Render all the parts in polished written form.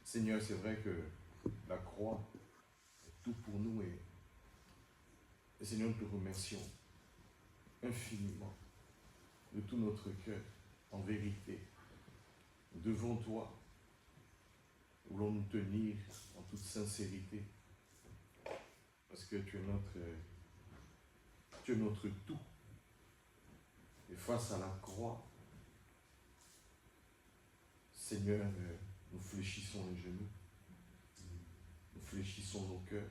Seigneur, c'est vrai que la croix est tout pour nous et Seigneur, nous te remercions infiniment de tout notre cœur, en vérité. Devant toi, nous voulons nous tenir en toute sincérité parce que tu es notre tout. Et face à la croix, Seigneur, nous fléchissons les genoux, nous fléchissons nos cœurs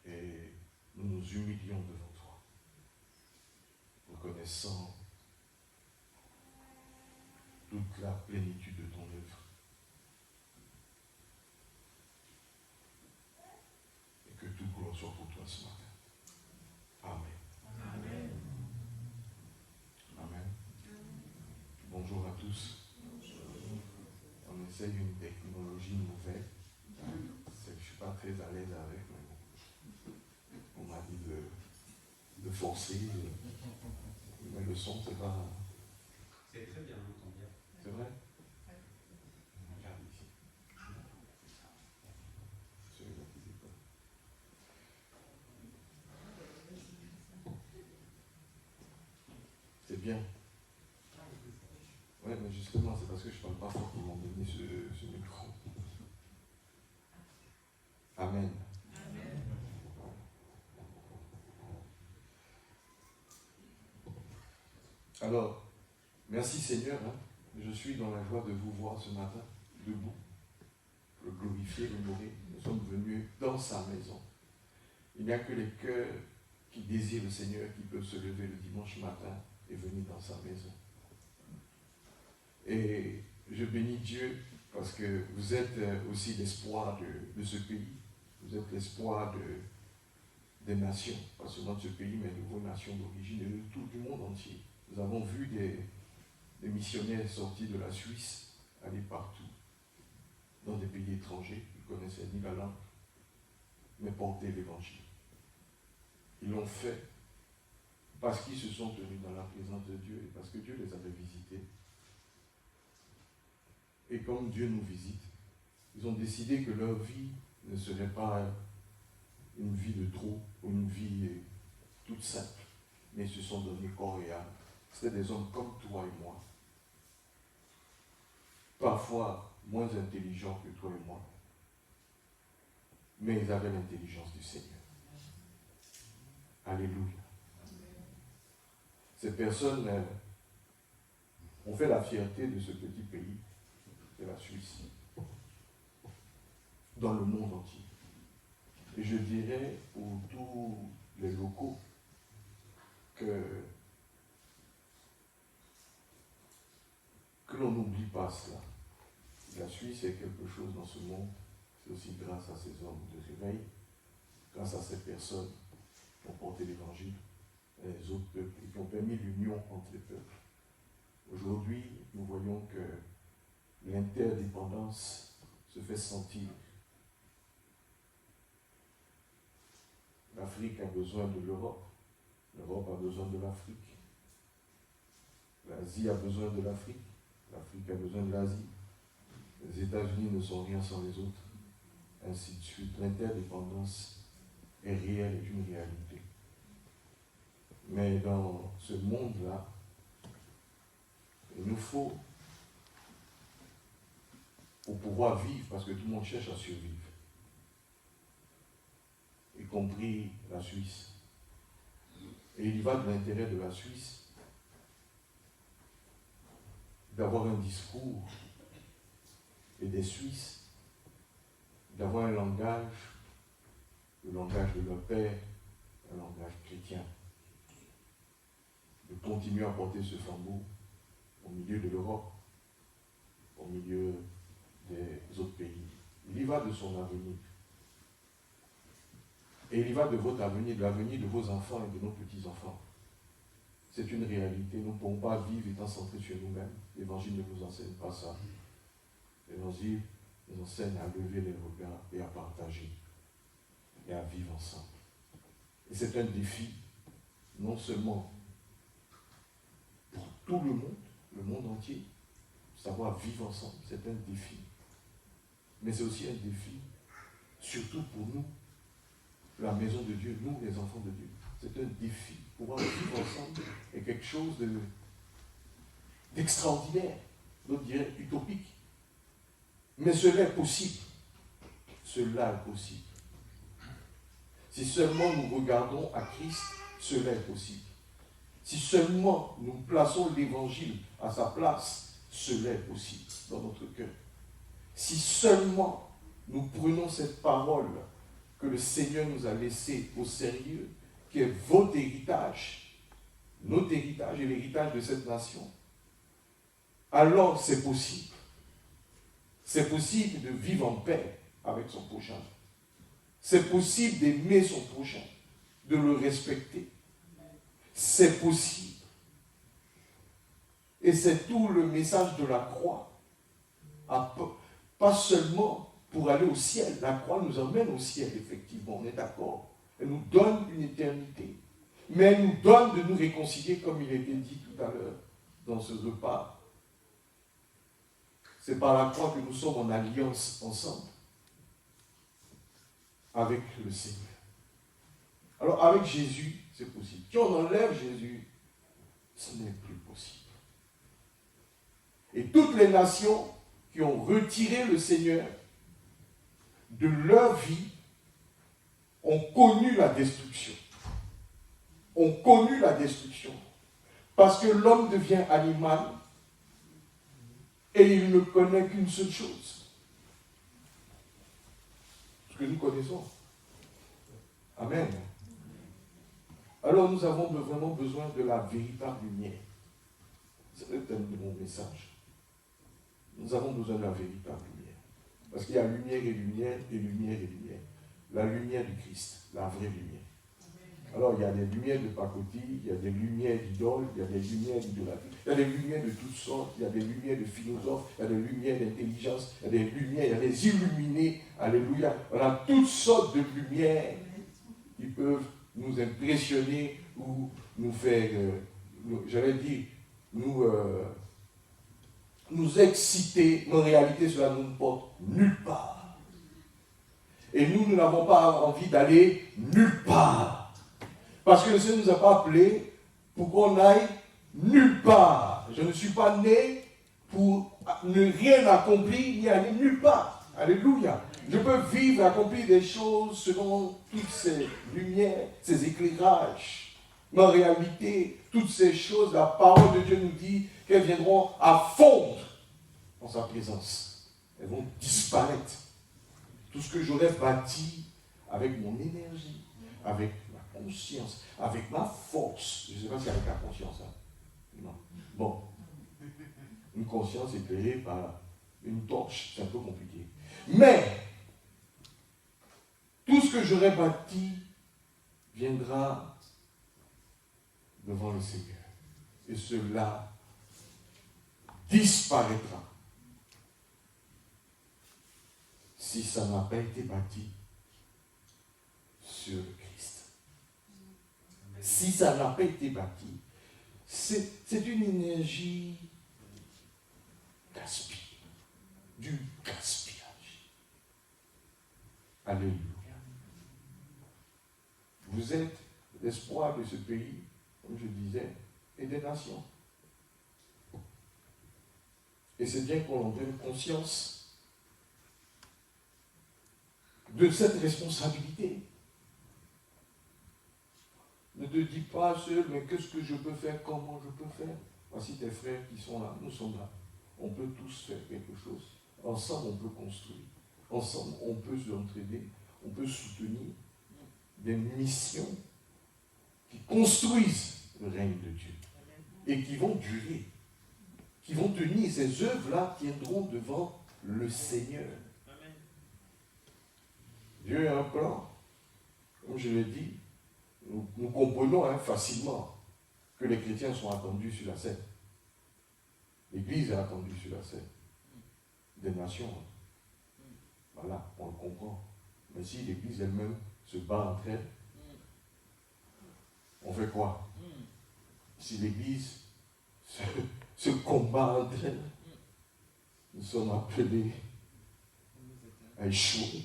et nous nous humilions devant toi, reconnaissant toute la plénitude de ton œuvre. Et que tout gloire soit pour toi ce matin. Amen. Amen. Amen. Bonjour à tous. On essaye une technologie nouvelle. Je ne suis pas très à l'aise avec, mais bon. On m'a dit de forcer. Mais le son, c'est pas... C'est très bien, on entend bien. C'est vrai? Regarde ici. Celui-là qui déconne. C'est bien. Ouais, mais justement, c'est parce que je ne parle pas fort qu'ils m'ont donné ce micro. Amen. Amen. Alors, merci Seigneur, hein. Je suis dans la joie de vous voir ce matin, debout, le glorifier, l'honorer. Nous sommes venus dans sa maison. Il n'y a que les cœurs qui désirent le Seigneur qui peuvent se lever le dimanche matin et venir dans sa maison. Et je bénis Dieu parce que vous êtes aussi l'espoir de ce pays. Vous êtes l'espoir des nations, pas seulement de ce pays, mais de vos nations d'origine et de tout le monde entier. Nous avons vu des missionnaires sortis de la Suisse aller partout, dans des pays étrangers. Ils ne connaissaient ni la langue, mais porter l'évangile. Ils l'ont fait parce qu'ils se sont tenus dans la présence de Dieu et parce que Dieu les avait visités. Et comme Dieu nous visite, ils ont décidé que leur vie ne serait pas une vie de trop, ou une vie toute simple, mais ils se sont donnés corps et âme. C'était des hommes comme toi et moi, parfois moins intelligents que toi et moi, mais ils avaient l'intelligence du Seigneur. Alléluia. Ces personnes ont fait la fierté de ce petit pays, de la Suisse, dans le monde entier. Et je dirais pour tous les locaux que l'on n'oublie pas cela. La Suisse est quelque chose dans ce monde, c'est aussi grâce à ces hommes de réveil, grâce à ces personnes qui ont porté l'évangile et les autres peuples et qui ont permis l'union entre les peuples. Aujourd'hui, nous voyons que l'interdépendance se fait sentir. L'Afrique a besoin de l'Europe, l'Europe a besoin de l'Afrique, l'Asie a besoin de l'Afrique, l'Afrique a besoin de l'Asie, les États-Unis ne sont rien sans les autres, ainsi de suite. L'interdépendance est réelle, est une réalité. Mais dans ce monde-là, il nous faut, pour pouvoir vivre, parce que tout le monde cherche à survivre, y compris la Suisse. Et il y va de l'intérêt de la Suisse d'avoir un discours et des Suisses, d'avoir un langage, le langage de leur père, un langage chrétien, de continuer à porter ce flambeau au milieu de l'Europe, au milieu des autres pays. Il y va de son avenir. Et il y va de votre avenir, de l'avenir de vos enfants et de nos petits-enfants. C'est une réalité. Nous ne pouvons pas vivre étant centrés sur nous-mêmes. L'Évangile ne nous enseigne pas ça. L'Évangile nous enseigne à lever les regards et à partager et à vivre ensemble. Et c'est un défi, non seulement pour tout le monde entier, savoir vivre ensemble, c'est un défi. Mais c'est aussi un défi, surtout pour nous, la maison de Dieu, nous les enfants de Dieu. C'est un défi. Pouvoir vivre ensemble est quelque chose d'extraordinaire, d'autres diraient utopique. Mais cela est possible. Cela est possible. Si seulement nous regardons à Christ, cela est possible. Si seulement nous plaçons l'évangile à sa place, cela est possible dans notre cœur. Si seulement nous prenons cette parole que le Seigneur nous a laissée au sérieux, qui est votre héritage, notre héritage et l'héritage de cette nation, alors c'est possible. C'est possible de vivre en paix avec son prochain. C'est possible d'aimer son prochain, de le respecter. C'est possible. Et c'est tout le message de la croix. Pas seulement pour aller au ciel. La croix nous emmène au ciel, effectivement, on est d'accord. Elle nous donne une éternité. Mais elle nous donne de nous réconcilier, comme il a été dit tout à l'heure, dans ce repas. C'est par la croix que nous sommes en alliance ensemble avec le Seigneur. Alors avec Jésus, c'est possible. Si on enlève Jésus, ce n'est plus possible. Et toutes les nations qui ont retiré le Seigneur de leur vie ont connu la destruction. Ont connu la destruction. Parce que l'homme devient animal et il ne connaît qu'une seule chose. Ce que nous connaissons. Amen. Alors nous avons vraiment besoin de la véritable lumière. C'est le thème de mon message. Nous avons besoin de la véritable lumière. Parce qu'il y a lumière et lumière et lumière et lumière. La lumière du Christ, la vraie lumière. Alors il y a des lumières de pacotille, il y a des lumières d'idoles, il y a des lumières d'idolâtrie, il y a des lumières de toutes sortes, il y a des lumières de philosophes, il y a des lumières d'intelligence, il y a des lumières, il y a des illuminés, alléluia. On a toutes sortes de lumières qui peuvent nous impressionner ou nous faire, j'allais dire, nous exciter, mais en réalité cela ne nous porte nulle part. Et nous n'avons pas envie d'aller nulle part. Parce que le Seigneur ne nous a pas appelés pour qu'on aille nulle part. Je ne suis pas né pour ne rien accomplir ni aller nulle part. Alléluia. Je peux vivre, accomplir des choses selon toutes ces lumières, ces éclairages. Mais en réalité, toutes ces choses, la parole de Dieu nous dit qu'elles viendront à fondre en sa présence. Elles vont disparaître. Tout ce que j'aurais bâti avec mon énergie, avec ma conscience, avec ma force. Je ne sais pas si avec la conscience. Hein. Non. Bon. Une conscience éclairée par une torche, c'est un peu compliqué. Mais, tout ce que j'aurais bâti viendra devant le Seigneur. Et cela disparaîtra. Si ça n'a pas été bâti sur le Christ. Si ça n'a pas été bâti, c'est une énergie gaspillée, du gaspillage. Alléluia. Vous êtes l'espoir de ce pays, comme je disais, et des nations. Et c'est bien qu'on en prenne conscience de cette responsabilité. Ne te dis pas seul, mais qu'est-ce que je peux faire, comment je peux faire. Voici tes frères qui sont là, nous sommes là. On peut tous faire quelque chose. Ensemble, on peut construire. Ensemble, on peut s'entraider. On peut soutenir des missions qui construisent le règne de Dieu et qui vont durer, qui vont tenir. Ces œuvres-là tiendront devant le Seigneur. Dieu a un plan. Comme je l'ai dit, nous comprenons facilement que les chrétiens sont attendus sur la scène. L'Église est attendue sur la scène. Des nations. Voilà, on le comprend. Mais si l'Église elle-même se bat entre elles, on fait quoi? Si l'Église se combat entre elles, nous sommes appelés à échouer.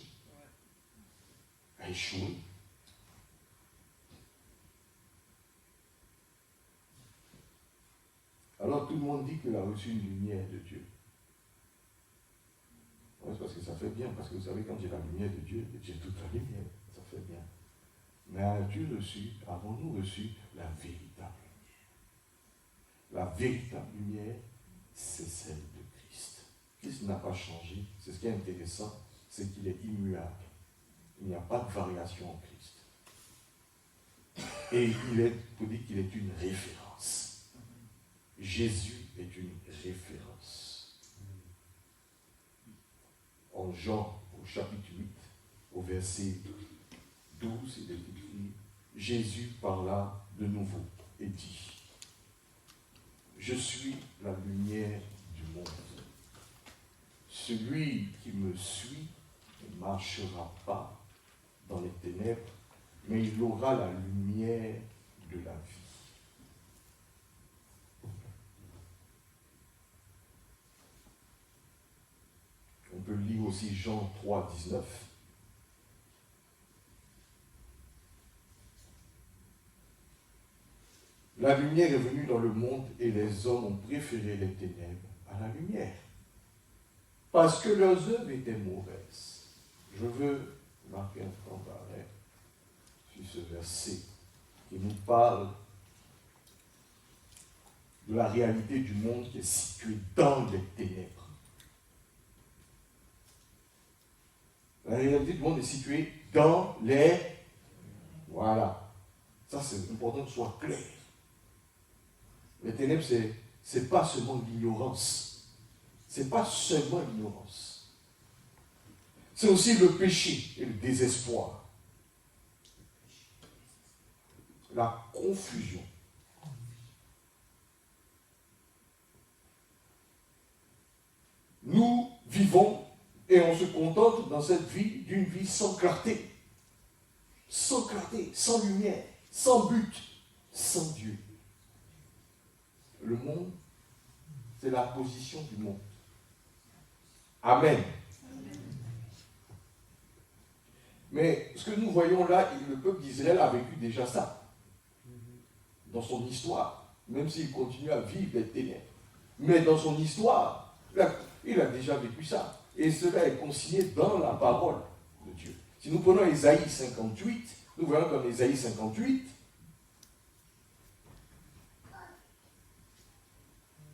À échouer. Alors tout le monde dit qu'il a reçu une lumière de Dieu. Ouais, c'est parce que ça fait bien, parce que vous savez, quand j'ai la lumière de Dieu, j'ai toute la lumière, ça fait bien. Mais as-tu reçu, avons-nous reçu la véritable lumière? La véritable lumière, c'est celle de Christ. Christ n'a pas changé. C'est ce qui est intéressant, c'est qu'il est immuable. Il n'y a pas de variation en Christ. Et il dit qu'il est une référence. Jésus est une référence. En Jean, au chapitre 8, au verset 12, il est écrit, Jésus parla de nouveau et dit, je suis la lumière du monde. Celui qui me suit ne marchera pas dans les ténèbres, mais il aura la lumière de la vie. On peut lire aussi Jean 3, 19. La lumière est venue dans le monde et les hommes ont préféré les ténèbres à la lumière, parce que leurs œuvres étaient mauvaises. Je veux marquer un temps d'arrêt sur ce verset qui nous parle de la réalité du monde qui est située dans les ténèbres. La réalité du monde est située dans les... Voilà. Ça, c'est important que ce soit clair. Les ténèbres, c'est pas seulement l'ignorance. C'est pas seulement l'ignorance. C'est aussi le péché et le désespoir. La confusion. Nous vivons et on se contente dans cette vie d'une vie sans clarté, sans lumière, sans but, sans Dieu. Le monde, c'est la position du monde. Amen. Mais ce que nous voyons là, le peuple d'Israël a vécu déjà ça, dans son histoire, même s'il continue à vivre les ténèbres. Mais dans son histoire, il a déjà vécu ça. Et cela est consigné dans la parole de Dieu. Si nous prenons Ésaïe 58, nous voyons dans Ésaïe 58,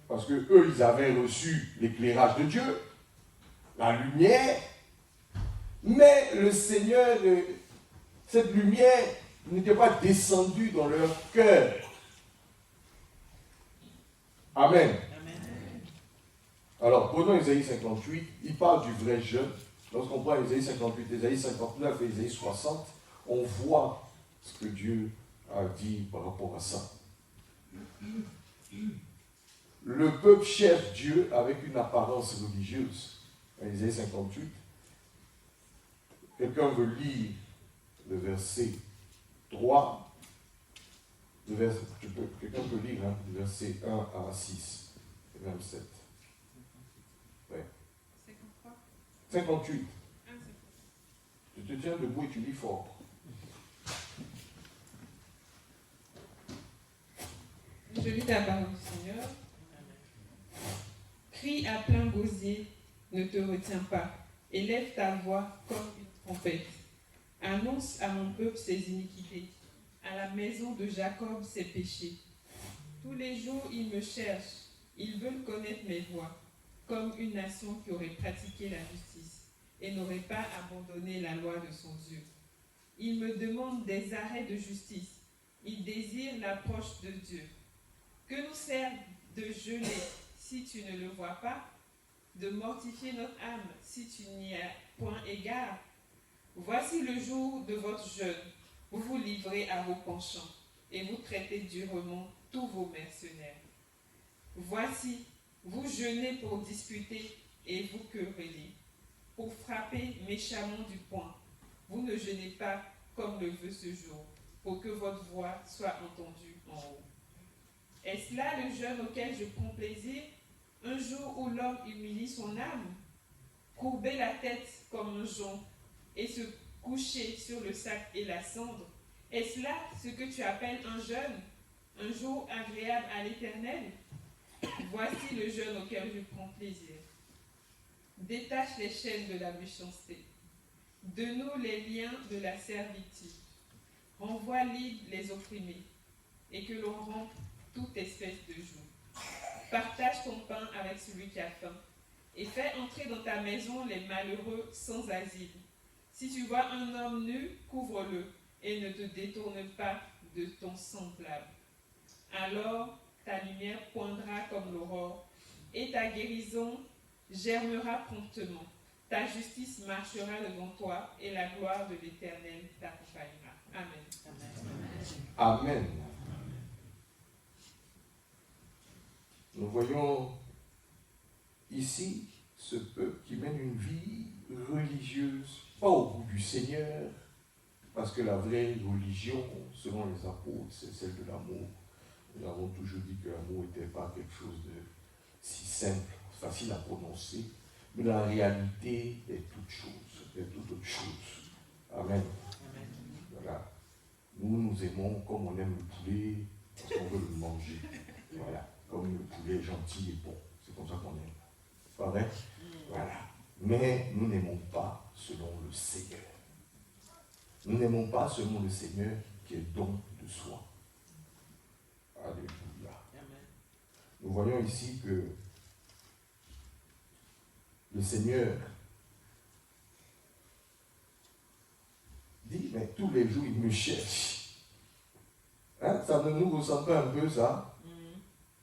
parce que eux, ils avaient reçu l'éclairage de Dieu, la lumière, mais le Seigneur, cette lumière n'était pas descendue dans leur cœur. Amen. Alors, prenons Ésaïe 58, il parle du vrai jeûne. Lorsqu'on prend Ésaïe 58, Ésaïe 59 et Ésaïe 60, on voit ce que Dieu a dit par rapport à ça. Le peuple cherche Dieu avec une apparence religieuse. Ésaïe 58. Quelqu'un veut lire le verset 3. Quelqu'un peut lire le verset 1 à 6 et même 7. Ouais. 58. Tu te tiens debout et tu lis fort. Je lis la parole du Seigneur. Crie à plein gosier, ne te retiens pas. Élève ta voix comme une trompette. Annonce à mon peuple ses iniquités, à la maison de Jacob ses péchés. Tous les jours ils me cherchent, ils veulent connaître mes voies, comme une nation qui aurait pratiqué la justice et n'aurait pas abandonné la loi de son Dieu. Ils me demandent des arrêts de justice, ils désirent l'approche de Dieu. Que nous sert de geler si tu ne le vois pas, de mortifier notre âme si tu n'y as point égard? Voici le jour de votre jeûne, vous vous livrez à vos penchants et vous traitez durement tous vos mercenaires. Voici, vous jeûnez pour disputer et vous querellez, pour frapper méchamment du poing. Vous ne jeûnez pas comme le veut ce jour, pour que votre voix soit entendue en haut. Est-ce là le jeûne auquel je prends plaisir, un jour où l'homme humilie son âme? Courber la tête comme un jonc et se coucher sur le sac et la cendre, est-ce là ce que tu appelles un jeûne, un jour agréable à l'Éternel? Voici le jeûne auquel je prends plaisir. Détache les chaînes de la méchanceté. De nous les liens de la servitude. Renvoie libres les opprimés, et que l'on rompe toute espèce de joug. Partage ton pain avec celui qui a faim, et fais entrer dans ta maison les malheureux sans asile. Si tu vois un homme nu, couvre-le, et ne te détourne pas de ton semblable. Alors ta lumière poindra comme l'aurore, et ta guérison germera promptement. Ta justice marchera devant toi, et la gloire de l'Éternel t'accompagnera. Amen. Amen. Nous voyons ici ce peuple qui mène une vie religieuse, pas au goût du Seigneur, parce que la vraie religion, selon les apôtres, c'est celle de l'amour. Nous avons toujours dit que l'amour n'était pas quelque chose de si simple, facile à prononcer, mais la réalité est toute chose, est toute autre chose. Amen. Voilà. Nous aimons comme on aime le poulet, parce qu'on veut le manger. Voilà. Comme le poulet est gentil et bon. C'est comme ça qu'on aime. Pas vrai? Voilà. Mais nous n'aimons pas selon le Seigneur. Nous n'aimons pas selon le Seigneur qui est don de soi. Alléluia. Nous voyons ici que le Seigneur dit, mais tous les jours, il me cherche. Hein? Ça ne nous ressemble pas un peu, ça?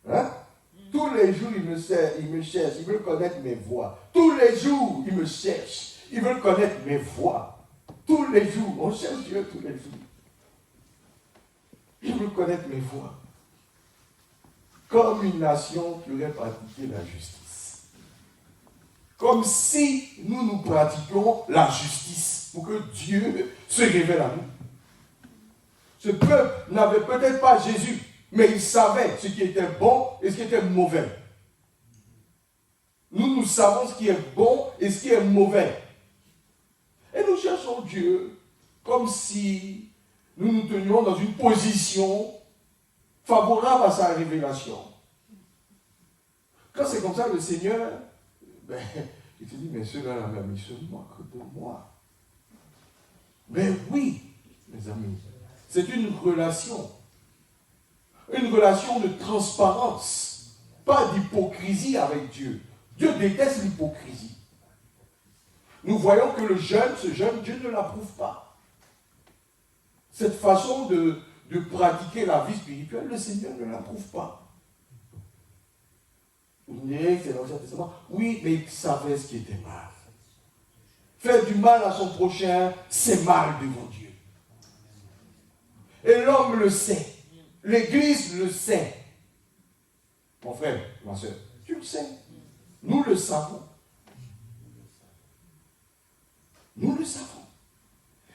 Hein? Tous les jours, il me cherche, il veut connaître mes voies. Tous les jours, il me cherche, il veut connaître mes voies. Tous les jours, on cherche Dieu tous les jours. Il veut connaître mes voies. Comme une nation qui aurait pratiqué la justice. Comme si nous pratiquions la justice pour que Dieu se révèle à nous. Ce peuple n'avait peut-être pas Jésus, mais il savait ce qui était bon et ce qui était mauvais. Nous savons ce qui est bon et ce qui est mauvais. Et nous cherchons Dieu comme si nous nous tenions dans une position favorable à sa révélation. Quand c'est comme ça, le Seigneur, il te dit, mais ceux-là, ils se moquent de moi. Mais oui, mes amis, c'est une relation de transparence, pas d'hypocrisie avec Dieu. Dieu déteste l'hypocrisie. Nous voyons que ce jeûne, Dieu ne l'approuve pas. Cette façon de pratiquer la vie spirituelle, le Seigneur ne l'approuve pas. Vous me direz que c'est l'Ancien Testament. Oui, mais il savait ce qui était mal. Faire du mal à son prochain, c'est mal devant Dieu. Et l'homme le sait. L'Église le sait. Mon frère, ma soeur, tu le sais. Nous le savons. Nous le savons.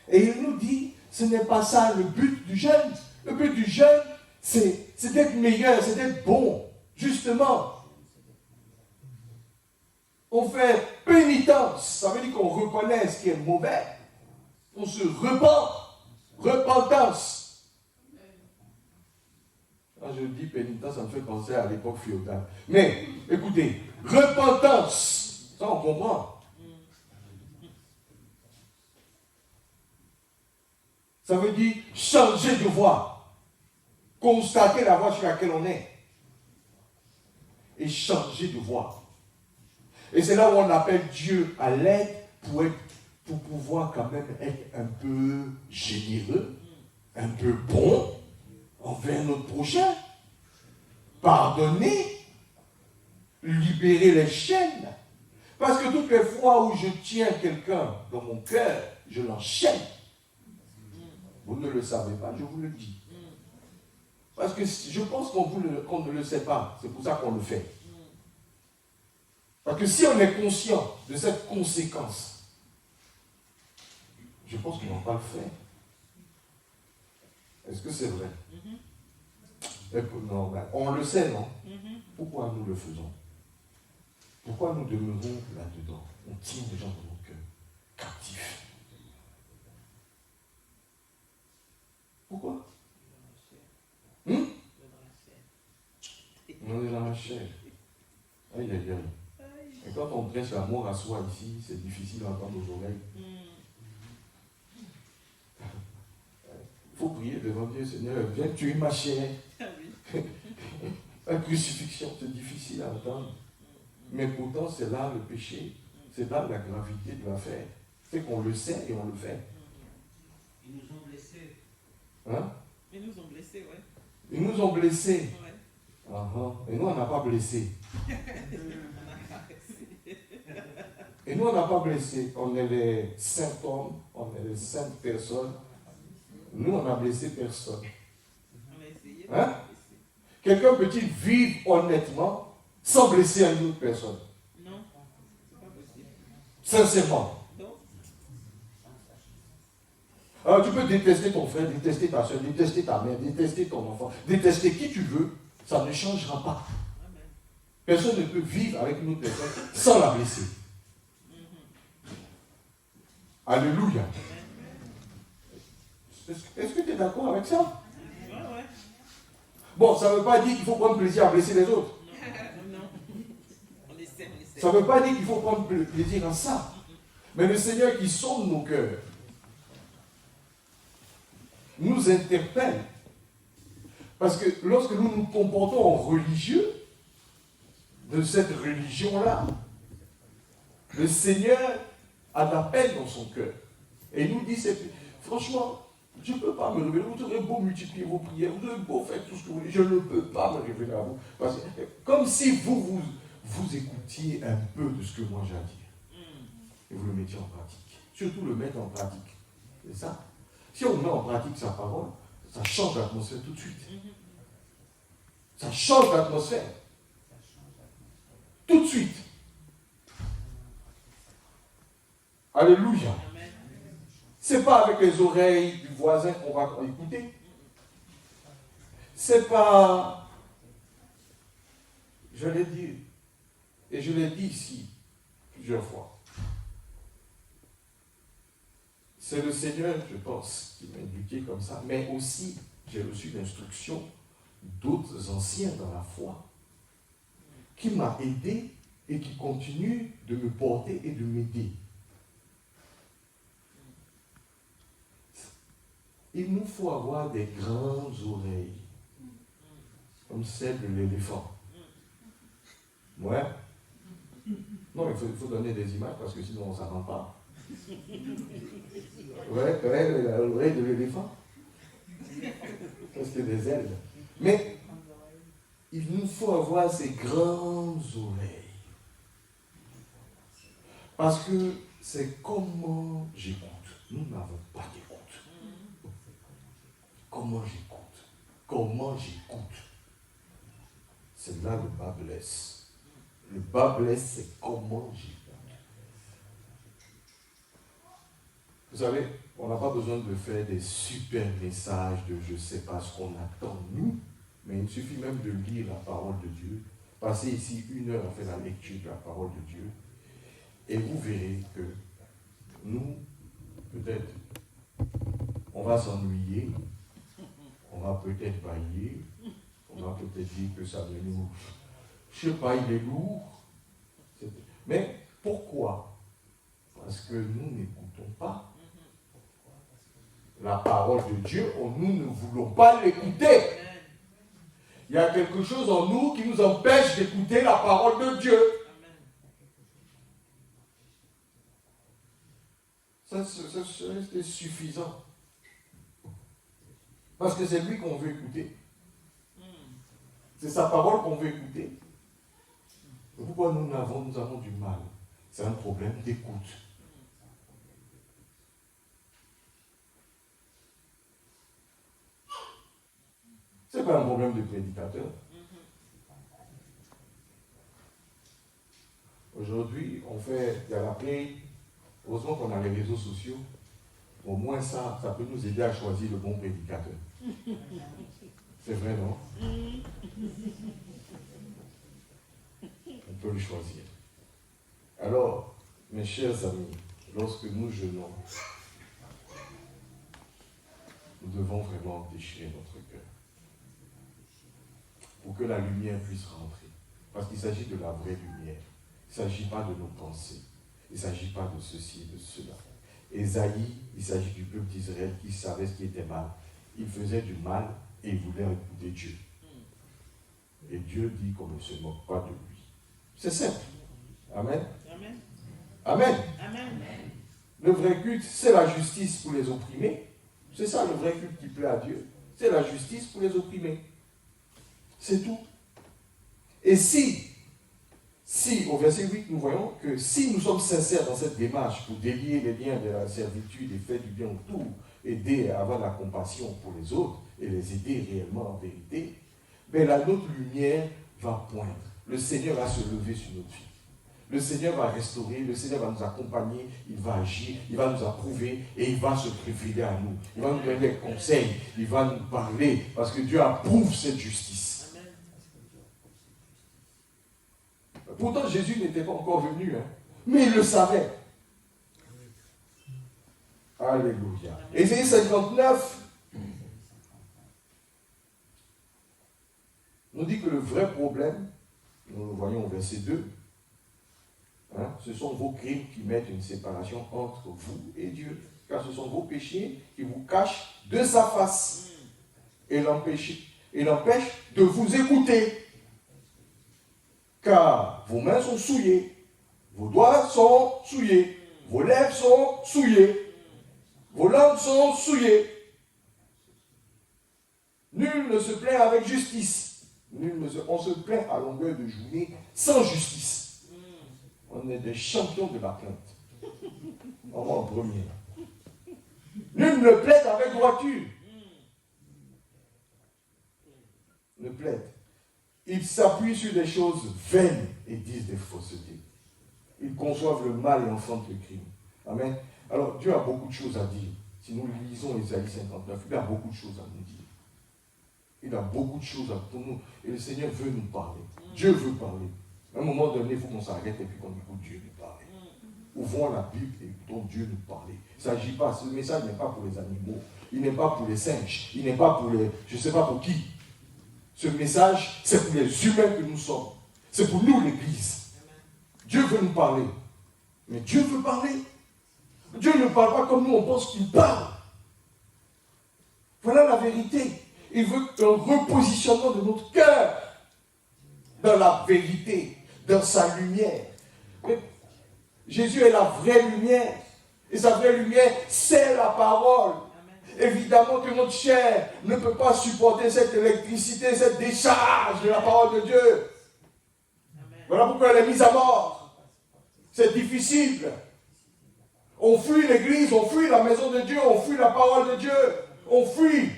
Et il nous dit, ce n'est pas ça le but du jeûne. Le but du jeûne, c'est d'être meilleur, c'est d'être bon. Justement. On fait pénitence. Ça veut dire qu'on reconnaît ce qui est mauvais. On se repent. Repentance. Quand je dis pénitence, ça me fait penser à l'époque féodale. Mais, écoutez, repentance. Ça, on comprend. Ça veut dire changer de voie. Constater la voie sur laquelle on est. Et changer de voie. Et c'est là où on appelle Dieu à l'aide pour pouvoir quand même être un peu généreux, un peu bon envers notre prochain. Pardonner, libérer les chaînes. Parce que toutes les fois où je tiens quelqu'un dans mon cœur, je l'enchaîne. Vous ne le savez pas, je vous le dis. Parce que je pense qu'on ne le sait pas. C'est pour ça qu'on le fait. Parce que si on est conscient de cette conséquence, je pense qu'on ne va pas le faire. Est-ce que c'est vrai? Non, on le sait, non? Pourquoi nous le faisons? Pourquoi nous demeurons là-dedans? On tient les gens dans nos cœurs, captifs. Pourquoi? On est dans la chair. Aïe, aïe, aïe. Et quand on prêche l'amour à soi ici, c'est difficile à entendre aux oreilles. Il faut prier devant Dieu, Seigneur, viens tuer ma chair. La crucifixion, c'est difficile à entendre. Mais pourtant, c'est là le péché. C'est là la gravité de l'affaire. C'est qu'on le sait et on le fait. Ils nous ont blessés. Hein? Ils nous ont blessés, ouais. Ils nous ont blessés. Ouais. Et nous, on n'a pas blessé. Et nous, on n'a pas blessé. On est les saints hommes, on est les saintes personnes. Nous, on n'a blessé personne. Hein? Quelqu'un peut-il vivre honnêtement sans blesser une autre personne? Non, c'est pas possible. Sincèrement. Non. Alors, tu peux détester ton frère, détester ta soeur, détester ta mère, détester ton enfant, détester qui tu veux, ça ne changera pas. Amen. Personne ne peut vivre avec une autre personne sans la blesser. Alléluia. Est-ce que tu es d'accord avec ça? Ouais. Bon, ça ne veut pas dire qu'il faut prendre plaisir à blesser les autres. Non. On essaie. Ça ne veut pas dire qu'il faut prendre plaisir à ça. Mais le Seigneur qui sonde nos cœurs nous interpelle. Parce que lorsque nous nous comportons en religieux, de cette religion-là, le Seigneur a de la peine dans son cœur. Et il nous dit, franchement, je ne peux pas me révéler. Vous aurez beau multiplier vos prières, vous aurez beau faire tout ce que vous voulez, je ne peux pas me révéler à vous. Parce que, comme si vous écoutiez un peu de ce que moi j'ai à dire. Et vous le mettiez en pratique. Surtout le mettre en pratique. C'est ça. Si on met en pratique sa parole, ça change l'atmosphère tout de suite. Ça change l'atmosphère. Tout de suite. Alléluia. C'est pas avec les oreilles du voisin qu'on va écouter. C'est pas... Je l'ai dit, et je l'ai dit ici plusieurs fois. C'est le Seigneur, je pense, qui m'a éduqué comme ça, mais aussi j'ai reçu l'instruction d'autres anciens dans la foi qui m'a aidé et qui continue de me porter et de m'aider. Il nous faut avoir des grandes oreilles, comme celles de l'éléphant. Ouais. Non, il faut donner des images parce que sinon on ne s'en rend pas. Ouais, l'oreille de l'éléphant. Parce que des ailes. Mais il nous faut avoir ces grandes oreilles. Parce que c'est comment j'écoute. Nous n'avons pas d'écoute. Comment j'écoute? Comment j'écoute? C'est là le bas blesse. Le bas blesse, c'est comment j'écoute. Vous savez, on n'a pas besoin de faire des super messages de je ne sais pas ce qu'on attend nous, mais il suffit même de lire la parole de Dieu. Passez ici 1 heure à faire la lecture de la parole de Dieu, et vous verrez que nous, peut-être, on va s'ennuyer, on va peut-être bailler, on va peut-être dire que ça ne nous... Je ne sais pas, il est lourd. Mais pourquoi? Parce que nous n'écoutons pas la parole de Dieu, nous ne voulons pas l'écouter. Il y a quelque chose en nous qui nous empêche d'écouter la parole de Dieu. Ça c'est suffisant. Parce que c'est lui qu'on veut écouter. C'est sa parole qu'on veut écouter. Pourquoi nous avons du mal? C'est un problème d'écoute. Ce n'est pas un problème de prédicateur. Aujourd'hui, il y a la paix. Heureusement qu'on a les réseaux sociaux. Au moins ça peut nous aider à choisir le bon prédicateur. C'est vrai, non? On peut le choisir. Alors, mes chers amis, lorsque nous jeûnons, nous devons vraiment déchirer notre cœur pour que la lumière puisse rentrer. Parce qu'il s'agit de la vraie lumière. Il ne s'agit pas de nos pensées. Il ne s'agit pas de ceci et de cela. Ésaïe, il s'agit du peuple d'Israël qui savait ce qui était mal. Il faisait du mal et il voulait écouter Dieu. Et Dieu dit qu'on ne se moque pas de lui. C'est simple. Amen. Amen. Amen. Amen. Le vrai culte, c'est la justice pour les opprimés. C'est ça le vrai culte qui plaît à Dieu. C'est la justice pour les opprimés. C'est tout. Et si, au verset 8, nous voyons que si nous sommes sincères dans cette démarche pour délier les liens de la servitude et faire du bien autour, aider à avoir la compassion pour les autres et les aider réellement en vérité, mais la notre lumière va poindre. Le Seigneur va se lever sur notre vie. Le Seigneur va restaurer, le Seigneur va nous accompagner, il va agir, il va nous approuver et il va se préférer à nous. Il va nous donner des conseils, il va nous parler parce que Dieu approuve cette justice. Amen. Pourtant, Jésus n'était pas encore venu, mais il le savait. Alléluia. Ésaïe 59 nous dit que le vrai problème, nous le voyons au verset 2, ce sont vos crimes qui mettent une séparation entre vous et Dieu. Car ce sont vos péchés qui vous cachent de sa face et l'empêchent de vous écouter. Car vos mains sont souillées, vos doigts sont souillés, vos lèvres sont souillées, vos langues sont souillées. Nul ne se plaint avec justice. On se plaint à longueur de journée sans justice. On est des champions de la plainte. On va en premier. Nul ne plaide avec droiture. Ne plaide. Ils s'appuient sur des choses vaines et disent des faussetés. Ils conçoivent le mal et enfantent le crime. Amen. Alors Dieu a beaucoup de choses à dire. Si nous lisons Ésaïe 59, il a beaucoup de choses à nous dire. Il a beaucoup de choses pour nous. Et le Seigneur veut nous parler. Dieu veut parler. À un moment donné, il faut qu'on s'arrête et puis qu'on écoute Dieu nous parler. Ouvrons la Bible et écoutons Dieu nous parler. Il ne s'agit pas, ce message n'est pas pour les animaux, il n'est pas pour les singes, il n'est pas pour les, je ne sais pas pour qui. Ce message, c'est pour les humains que nous sommes. C'est pour nous l'Église. Dieu veut nous parler. Mais Dieu veut parler. Dieu ne parle pas comme nous, on pense qu'il parle. Voilà la vérité. Il veut un repositionnement de notre cœur dans la vérité, dans sa lumière. Mais Jésus est la vraie lumière. Et sa vraie lumière, c'est la parole. Amen. Évidemment que notre chair ne peut pas supporter cette électricité, cette décharge de la parole de Dieu. Amen. Voilà pourquoi elle est mise à mort. C'est difficile. On fuit l'église, on fuit la maison de Dieu, on fuit la parole de Dieu. On fuit.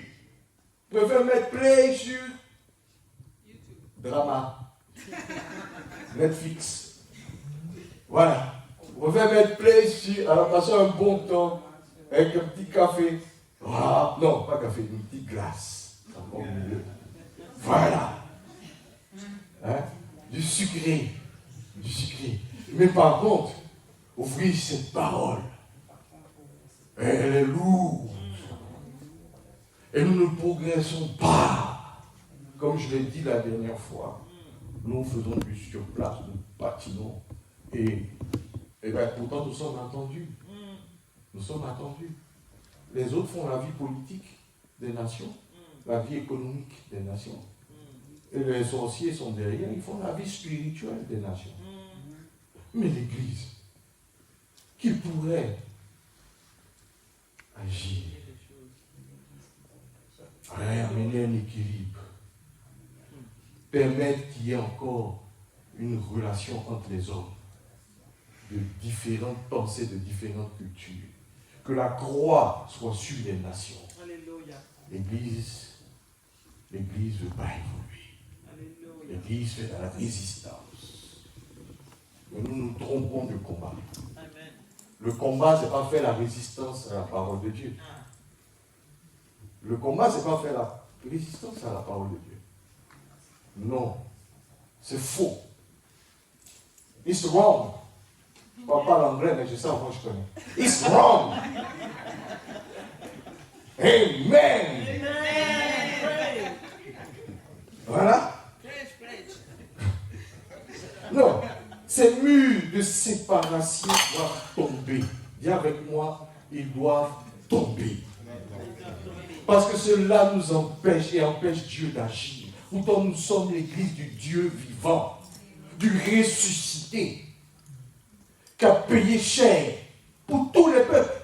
Vous pouvez mettre play sur drama. Netflix. Voilà. Vous pouvez mettre play sur, alors passer un bon temps avec un petit café. Ah, non, pas café, une petite glace. Au milieu. Voilà. Du sucré. Du sucré. Mais par contre, ouvrez cette parole. Elle est lourde. Et nous ne progressons pas. Comme je l'ai dit la dernière fois, nous faisons du sur place, nous patinons. Et bien, pourtant, nous sommes attendus. Nous sommes attendus. Les autres font la vie politique des nations, la vie économique des nations. Et les sorciers sont derrière, ils font la vie spirituelle des nations. Mais l'Église, qui pourrait agir, amener un équilibre, permettre qu'il y ait encore une relation entre les hommes, de différentes pensées, de différentes cultures. Que la croix soit sur les nations. Alléluia. L'Église ne veut pas évoluer. Alléluia. L'Église fait de la résistance. Mais nous nous trompons de combat. Amen. Le combat, ce n'est pas faire la résistance à la parole de Dieu. Le combat, ce n'est pas faire la résistance à la parole de Dieu. Non. C'est faux. It's wrong. On parle anglais, mais je sais en quoi je connais. It's wrong. Amen. Voilà. Non, ces murs de séparation doivent tomber. Dis avec moi, ils doivent tomber. Parce que cela nous empêche et empêche Dieu d'agir. Pourtant, nous sommes l'église du Dieu vivant, du ressuscité, qui a payé cher pour tous les peuples.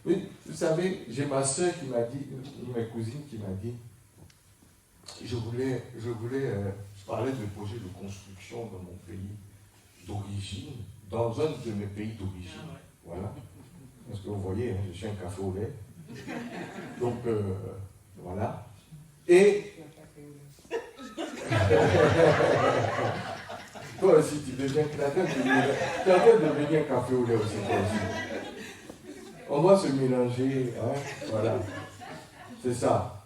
Oui, vous savez, j'ai ma soeur qui m'a dit, ma cousine qui m'a dit, je voulais parler de projet de construction dans mon pays d'origine, dans un de mes pays d'origine. Voilà. Parce que vous voyez, hein, je suis un café au lait. Donc, voilà. Et toi aussi, tu es en train de devenir café au lait aussi, toi aussi. On doit se mélanger, hein, voilà. C'est ça.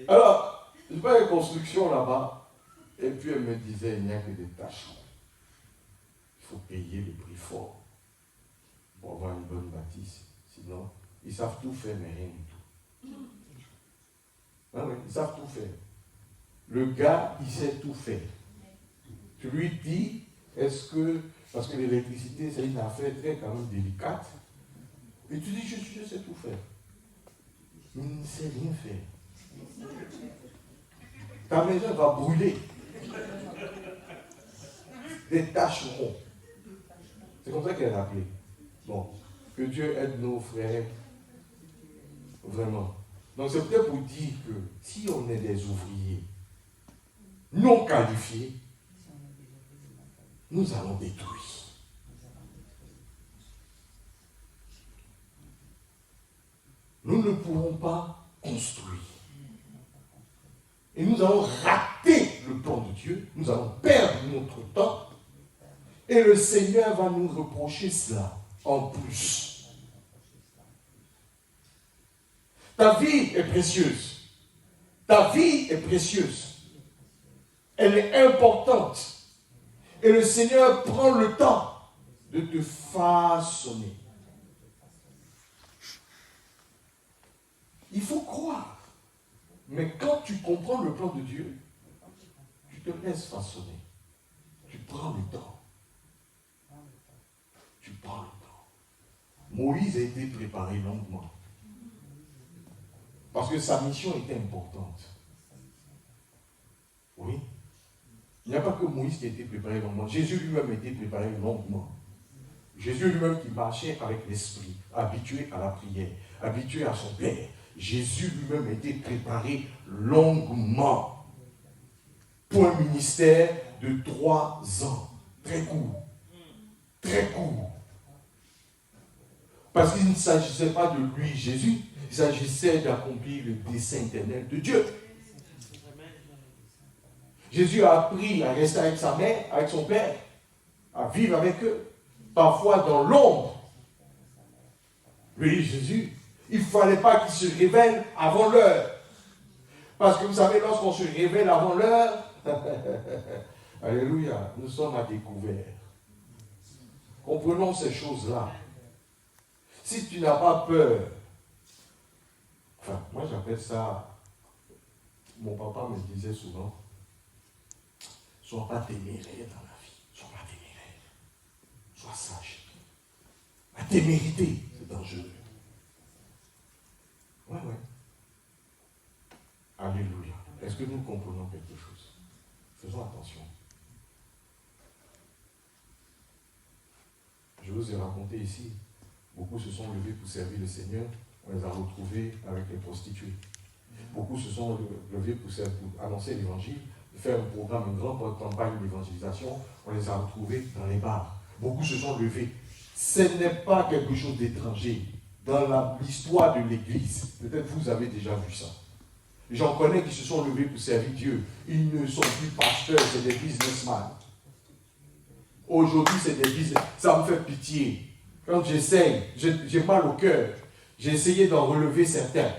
Alors, je fais une construction là-bas, et puis elle me disait, il n'y a que des tâches. Il faut payer le prix fort pour avoir une bonne bâtisse. Sinon, ils savent tout faire, mais rien du tout. Ah oui, ils savent tout faire. Le gars, il sait tout faire. Tu lui dis, est-ce que, parce que l'électricité, c'est une affaire très quand même délicate, et tu dis, je sais tout faire. Mais il ne sait rien faire. Ta maison va brûler. Des tacherons. C'est comme ça qu'elle a appelé. Bon, que Dieu aide nos frères. Vraiment. Donc c'est peut-être pour dire que si on est des ouvriers non qualifiés, nous allons détruire. Nous ne pourrons pas construire. Et nous allons rater le plan de Dieu, nous allons perdre notre temps, et le Seigneur va nous reprocher cela en plus. Ta vie est précieuse. Ta vie est précieuse. Elle est importante. Et le Seigneur prend le temps de te façonner. Il faut croire. Mais quand tu comprends le plan de Dieu, tu te laisses façonner. Tu prends le temps. Tu prends le temps. Moïse a été préparé longuement. Parce que sa mission était importante. Oui. Il n'y a pas que Moïse qui a été préparé longuement. Jésus lui-même a été préparé longuement. Jésus lui-même qui marchait avec l'esprit, habitué à la prière, habitué à son Père. Jésus lui-même a été préparé longuement pour un ministère de 3 ans. Très court. Très court. Parce qu'il ne s'agissait pas de lui, Jésus, il s'agissait d'accomplir le dessein éternel de Dieu. Jésus a appris à rester avec sa mère, avec son père, à vivre avec eux, parfois dans l'ombre. Oui, Jésus, il ne fallait pas qu'il se révèle avant l'heure. Parce que vous savez, lorsqu'on se révèle avant l'heure, alléluia, nous sommes à découvert. Comprenons ces choses-là. Si tu n'as pas peur, enfin, moi j'appelle ça, mon papa me disait souvent, sois pas téméraire dans la vie, sois pas téméraire, sois sage. La témérité, c'est dangereux. Ouais. Alléluia. Est-ce que nous comprenons quelque chose? Faisons attention. Je vous ai raconté ici, beaucoup se sont levés pour servir le Seigneur, on les a retrouvés avec les prostituées. Beaucoup se sont levés pour annoncer l'évangile, faire un programme, une grande campagne d'évangélisation, on les a retrouvés dans les bars. Beaucoup se sont levés. Ce n'est pas quelque chose d'étranger dans l'histoire de l'Église. Peut-être vous avez déjà vu ça. J'en connais qui se sont levés pour servir Dieu. Ils ne sont plus pasteurs, c'est des businessmen. Aujourd'hui, c'est des business. Ça me fait pitié. Quand j'essaye, j'ai mal au cœur. J'ai essayé d'en relever certains.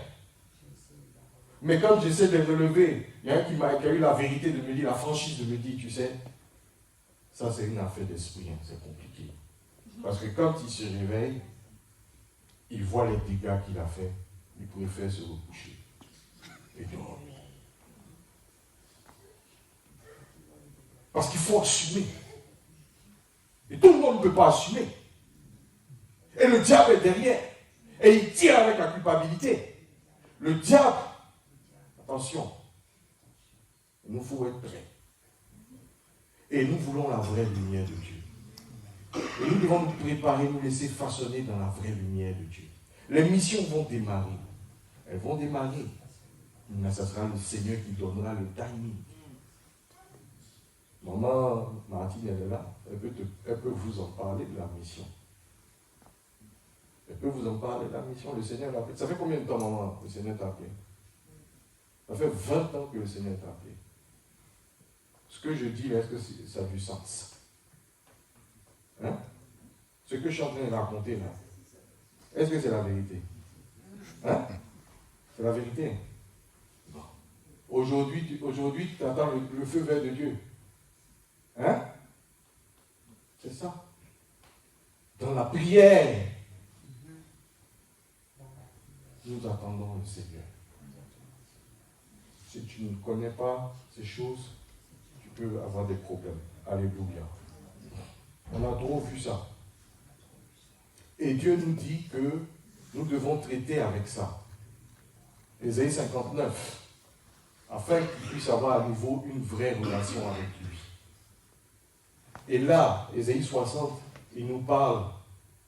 Mais quand j'essaie de relever, il y a un qui a eu la vérité de me dire, la franchise de me dire, tu sais, ça c'est une affaire d'esprit, hein, c'est compliqué. Parce que quand il se réveille, il voit les dégâts qu'il a fait, il préfère se recoucher et dormir. Parce qu'il faut assumer. Et tout le monde ne peut pas assumer. Et le diable est derrière. Et il tire avec la culpabilité. Le diable, attention, il nous faut être prêts. Et nous voulons la vraie lumière de Dieu. Et nous devons nous préparer, nous laisser façonner dans la vraie lumière de Dieu. Les missions vont démarrer. Elles vont démarrer. Mais ce sera le Seigneur qui donnera le timing. Maman Martine, elle est là. Elle peut vous en parler de la mission. Elle peut vous en parler de la mission. Le Seigneur l'a appelé. Ça fait combien de temps, maman, le Seigneur t'a appelé? Ça fait 20 ans que le Seigneur t'a appelé. Ce que je dis là, est-ce que ça a du sens? Hein? Ce que je suis en train de raconter là, est-ce que c'est la vérité? Hein? C'est la vérité. Non. Aujourd'hui, tu attends le feu vert de Dieu. Hein? C'est ça. Dans la prière, nous attendons le Seigneur. Si tu ne connais pas ces choses, tu peux avoir des problèmes. Alléluia. On a trop vu ça. Et Dieu nous dit que nous devons traiter avec ça. Ésaïe 59, afin qu'il puisse avoir à nouveau une vraie relation avec lui. Et là, Ésaïe 60, il nous parle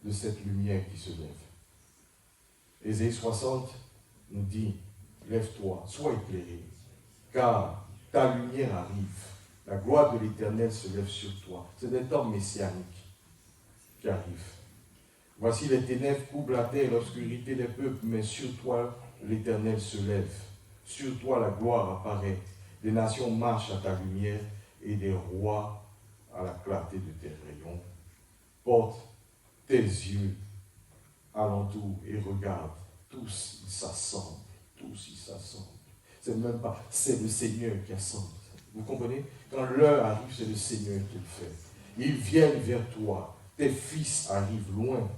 de cette lumière qui se lève. Ésaïe 60 nous dit, lève-toi, sois éclairé, car ta lumière arrive. La gloire de l'Éternel se lève sur toi. C'est des temps messianiques qui arrivent. Voici les ténèbres couvrent la terre, l'obscurité des peuples, mais sur toi l'Éternel se lève. Sur toi la gloire apparaît. Des nations marchent à ta lumière et des rois à la clarté de tes rayons. Porte tes yeux alentour et regarde. Tous ils s'assemblent. Tous ils s'assemblent. C'est même pas, c'est le Seigneur qui assemble. Vous comprenez? Quand l'heure arrive, c'est le Seigneur qui le fait. Ils viennent vers toi. Tes fils arrivent loin,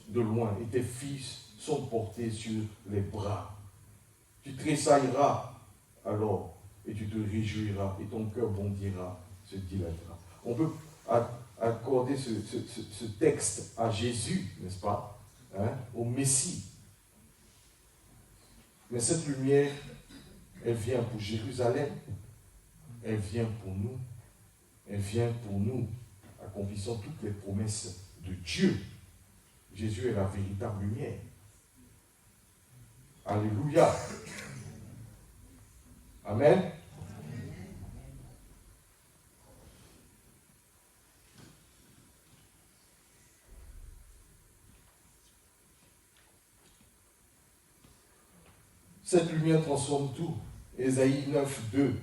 de loin, et tes fils sont portés sur les bras. Tu tressailleras alors, et tu te réjouiras, et ton cœur bondira, se dilatera. On peut accorder ce texte à Jésus, n'est-ce pas? Hein? Au Messie. Mais cette lumière, elle vient pour Jérusalem. Elle vient pour nous. Elle vient pour nous, accomplissant toutes les promesses de Dieu. Jésus est la véritable lumière. Alléluia. Amen. Cette lumière transforme tout. Ésaïe 9, 2.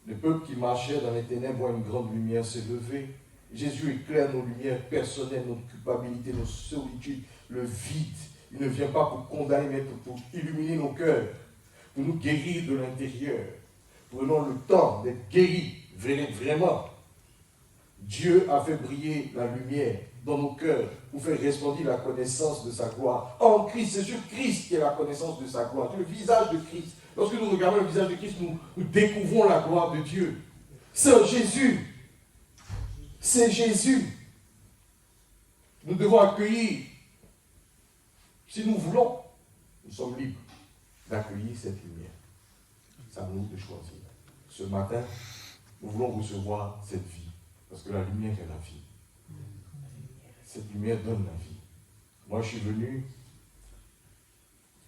Le peuple qui marchait dans les ténèbres voit une grande lumière s'élever. Jésus éclaire nos lumières personnelles, notre culpabilité, nos solitudes, le vide. Il ne vient pas pour condamner, mais pour illuminer nos cœurs, pour nous guérir de l'intérieur. Prenons le temps d'être guéris, vraiment. Dieu a fait briller la lumière dans nos cœurs pour faire resplendir la connaissance de sa gloire. En Christ, c'est sur Christ qui est la connaissance de sa gloire. C'est le visage de Christ. Lorsque nous regardons le visage de Christ, nous découvrons la gloire de Dieu. C'est Jésus. C'est Jésus. Nous devons accueillir. Si nous voulons, nous sommes libres d'accueillir cette lumière. C'est à nous de choisir. Ce matin, nous voulons recevoir cette vie. Parce que la lumière est la vie. Cette lumière donne la vie. Moi, je suis venu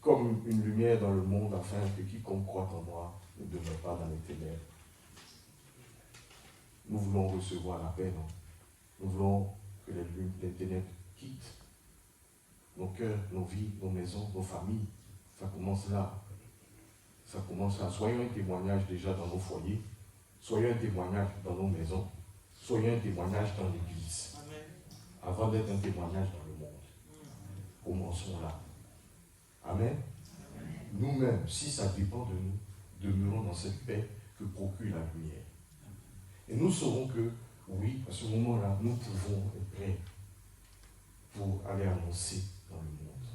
comme une lumière dans le monde afin que quiconque croit en moi ne demeure pas dans les ténèbres. Nous voulons recevoir la paix, non? Nous voulons que les ténèbres quittent nos cœurs, nos vies, nos maisons, nos familles. Ça commence là. Ça commence là. Soyons un témoignage déjà dans nos foyers. Soyons un témoignage dans nos maisons. Soyons un témoignage dans l'église. Avant d'être un témoignage dans le monde. Commençons là. Amen. nous-mêmes, si ça dépend de nous, demeurons dans cette paix que procure la lumière. Et nous saurons que, oui, à ce moment-là, nous pouvons être prêts pour aller annoncer dans le monde.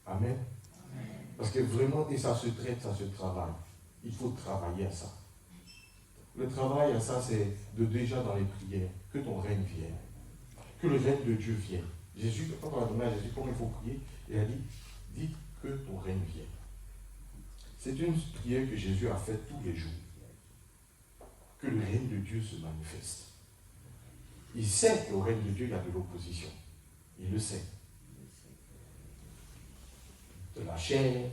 Amen. Parce que vraiment, et ça se traite, ça se travaille. Il faut travailler à ça. Le travail à ça, c'est de déjà dans les prières, que ton règne vienne. Que le règne de Dieu vienne. Jésus, quand on a demandé à Jésus comment il faut prier, il a dit, dites que ton règne vienne. C'est une prière que Jésus a faite tous les jours. Que le règne de Dieu se manifeste. Il sait qu'au règne de Dieu, il y a de l'opposition. Il le sait. De la chair,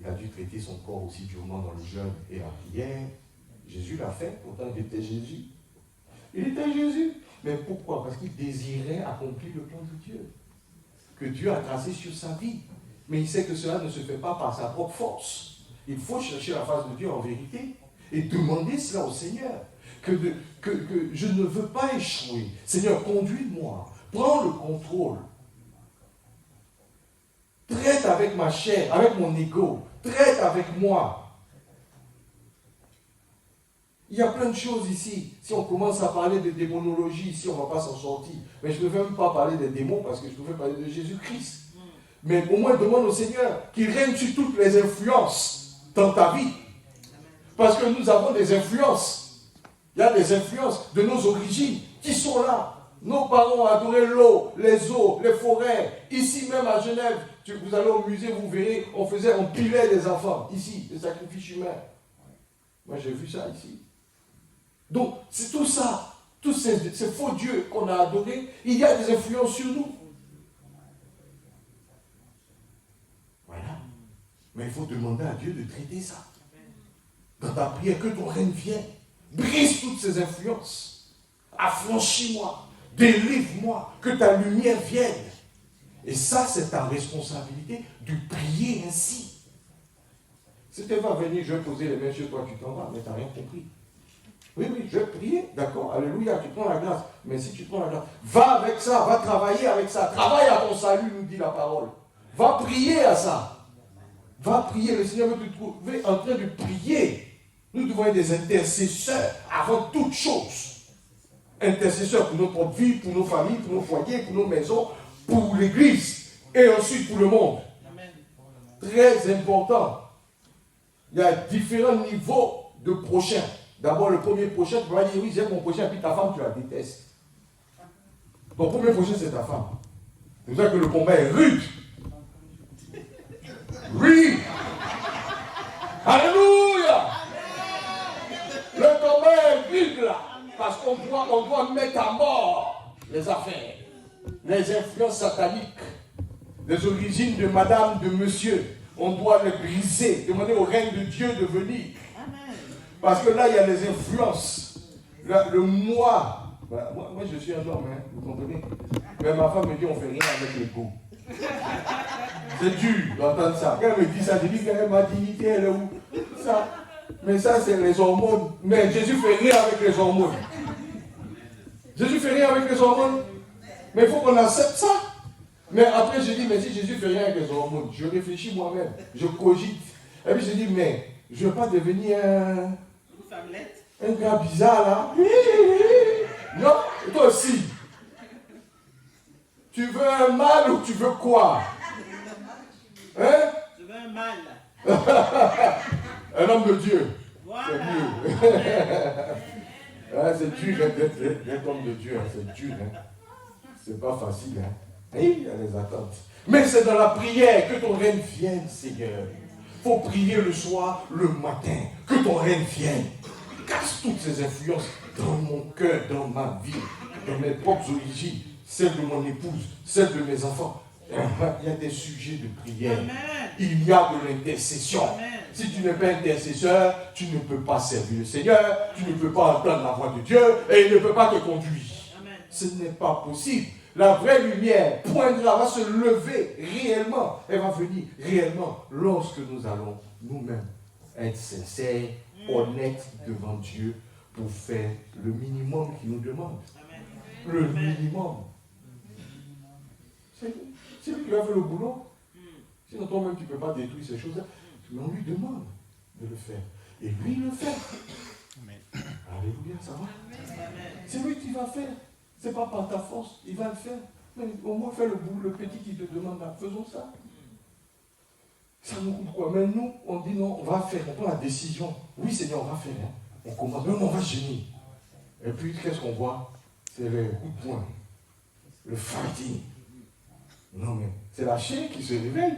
il a dû traiter son corps aussi durement dans le jeûne et la prière. Jésus l'a fait, pourtant il était Jésus. Il était Jésus. Mais pourquoi? Parce qu'il désirait accomplir le plan de Dieu. Que Dieu a tracé sur sa vie. Mais il sait que cela ne se fait pas par sa propre force. Il faut chercher la face de Dieu en vérité et demander cela au Seigneur. Que je ne veux pas échouer. Seigneur, conduis-moi. Prends le contrôle. Traite avec ma chair, avec mon ego. Traite avec moi. Il y a plein de choses ici. Si on commence à parler de démonologie, ici, on ne va pas s'en sortir. Mais je ne veux même pas parler des démons parce que je préfère parler de Jésus-Christ. Mais au moins, demande au Seigneur qu'il règne sur toutes les influences dans ta vie. Parce que nous avons des influences. Il y a des influences de nos origines qui sont là. Nos parents ont adoré l'eau, les eaux, les forêts. Ici même à Genève, vous allez au musée, vous verrez, on pilait des enfants. Ici, des sacrifices humains. Moi, j'ai vu ça ici. Donc, c'est tout ça. Tous ces faux dieux qu'on a adorés, il y a des influences sur nous. Voilà. Mais il faut demander à Dieu de traiter ça. Dans ta prière, que ton règne vienne. Brise toutes ces influences. Affranchis-moi. Délivre-moi. Que ta lumière vienne. Et ça, c'est ta responsabilité de prier ainsi. Si tu vas venir, je vais poser les mains sur toi, tu t'en vas, mais tu n'as rien compris. Oui, je vais prier, d'accord, alléluia, tu prends la grâce. Mais si tu prends la grâce, va avec ça, va travailler avec ça. Travaille à ton salut, nous dit la parole. Va prier à ça. Va prier, le Seigneur veut te trouver en train de prier. Nous devons être des intercesseurs avant toute chose. Intercesseurs pour notre propre vie, pour nos familles, pour nos foyers, pour nos maisons, pour l'Église et ensuite pour le monde. Très important. Il y a différents niveaux de prochains. D'abord, le premier prochain, tu vas dire, oui, j'aime mon prochain, puis ta femme, tu la détestes. Ton premier prochain, c'est ta femme. C'est pour ça que le combat est rude. Oui. Alléluia. Le combat est rude là. Parce qu'on doit mettre à mort les affaires, les influences sataniques, les origines de madame, de monsieur. On doit les briser, demander au règne de Dieu de venir. Parce que là, il y a les influences. Le moi. Moi, je suis un homme, hein, vous comprenez? Mais ma femme me dit, on ne fait rien avec l'ego. C'est dur d'entendre ça. Quand elle me dit ça, je dis, ma dignité, elle est où? Ça. Mais ça, c'est les hormones. Mais Jésus ne fait rien avec les hormones. Jésus ne fait rien avec les hormones. Mais il faut qu'on accepte ça. Mais après, je dis, mais si Jésus ne fait rien avec les hormones, je réfléchis moi-même, je cogite. Et puis je dis, mais je ne veux pas devenir un gars bizarre là. Non, toi aussi. Tu veux un mâle ou tu veux quoi? Hein? Je veux un mâle. Un homme de Dieu. Voilà. C'est mieux. Hein, c'est dur d'être homme de Dieu. Hein, c'est dur. Hein. C'est pas facile. Hein. Et il y a des attentes. Mais c'est dans la prière que ton règne vienne, Seigneur. Il faut prier le soir, le matin. Que ton règne vienne. Casse toutes ces influences dans mon cœur, dans ma vie, dans mes propres origines, celles de mon épouse, celles de mes enfants. Il y a des sujets de prière. Amen. Il y a de l'intercession. Amen. Si tu n'es pas intercesseur, tu ne peux pas servir le Seigneur, tu ne peux pas entendre la voix de Dieu et il ne peut pas te conduire. Amen. Ce n'est pas possible. La vraie lumière poindra, va se lever réellement. Elle va venir réellement lorsque nous allons nous-mêmes être sincères, honnêtes devant Dieu pour faire le minimum qu'il nous demande. Amen. Le minimum. C'est lui qui a fait le boulot. Sinon toi-même tu ne peux pas détruire ces choses-là. Mais on lui demande de le faire. Et lui, il le fait. Alléluia, ça va? C'est lui qui va faire. Ce n'est pas par ta force, il va le faire. Mais au moins, fais le bout, le petit qui te demande, là, faisons ça. Ça nous coûte quoi? Mais nous, on dit non, on va faire, on prend la décision. Oui, Seigneur, on va faire. Hein. On commence, même on va gémir. Et puis, qu'est-ce qu'on voit? C'est le coup de poing, le fighting. Non, mais c'est la chair qui se réveille.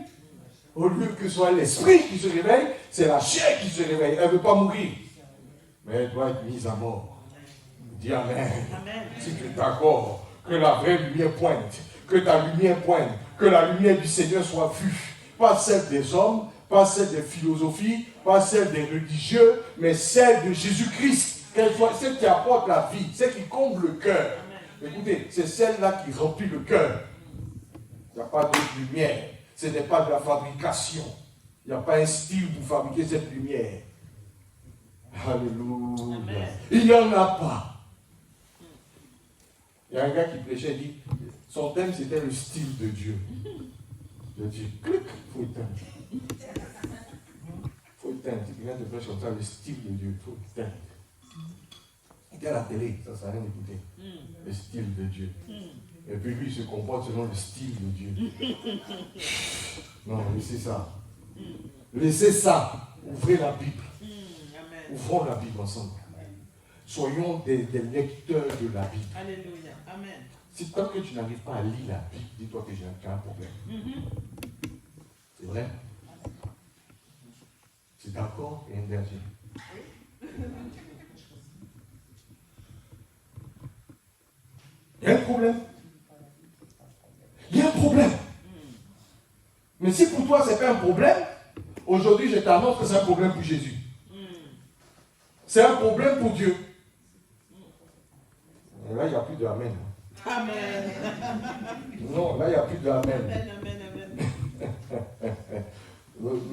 Au lieu que ce soit l'esprit qui se réveille, c'est la chair qui se réveille. Elle ne veut pas mourir. Mais elle doit être mise à mort. Dis Amen. Si tu es d'accord, que la vraie lumière pointe, que ta lumière pointe, que la lumière du Seigneur soit vue. Pas celle des hommes, pas celle des philosophies, pas celle des religieux, mais celle de Jésus-Christ. Qu'elle soit celle qui apporte la vie, celle qui comble le cœur. Écoutez, c'est celle-là qui remplit le cœur. Il n'y a pas d'autre lumière. Ce n'est pas de la fabrication. Il n'y a pas un style pour fabriquer cette lumière. Alléluia. Amen. Il n'y en a pas. Il y a un gars qui prêchait, il dit, son thème c'était le style de Dieu. Je dis, clic, il faut éteindre. Il faut éteindre. Si quelqu'un te prêche comme ça, le style de Dieu, il faut éteindre. C'était à la télé, ça ne sert à rien d'écouter. Le style de Dieu. Et puis lui, il se comporte selon le style de Dieu. Non, laissez ça. Laissez ça. Ouvrez la Bible. Ouvrons la Bible ensemble. Soyons des lecteurs de la Bible. Alléluia. Amen. Si tant que tu n'arrives pas à lire la Bible, dis-toi que j'ai un problème. C'est vrai? C'est d'accord et un dernier. Il y a un problème. Il y a un problème. Mais si pour toi, ce n'est pas un problème, aujourd'hui, je t'annonce que c'est un problème pour Jésus. C'est un problème pour Dieu. Et là, il n'y a plus de Amen. Amen. Non, là, il n'y a plus de Amen. Amen, amen.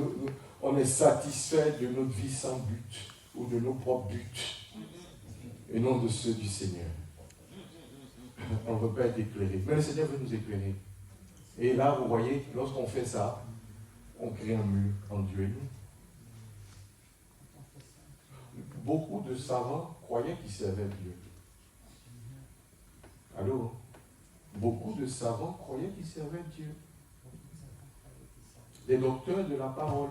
On est satisfait de notre vie sans but ou de nos propres buts et non de ceux du Seigneur. On ne veut pas être éclairé. Mais le Seigneur veut nous éclairer. Et là, vous voyez, lorsqu'on fait ça, on crée un mur entre Dieu et nous. Beaucoup de savants croyaient qu'ils servaient Dieu. Allô? Beaucoup de savants croyaient qu'ils servaient Dieu. Des docteurs de la parole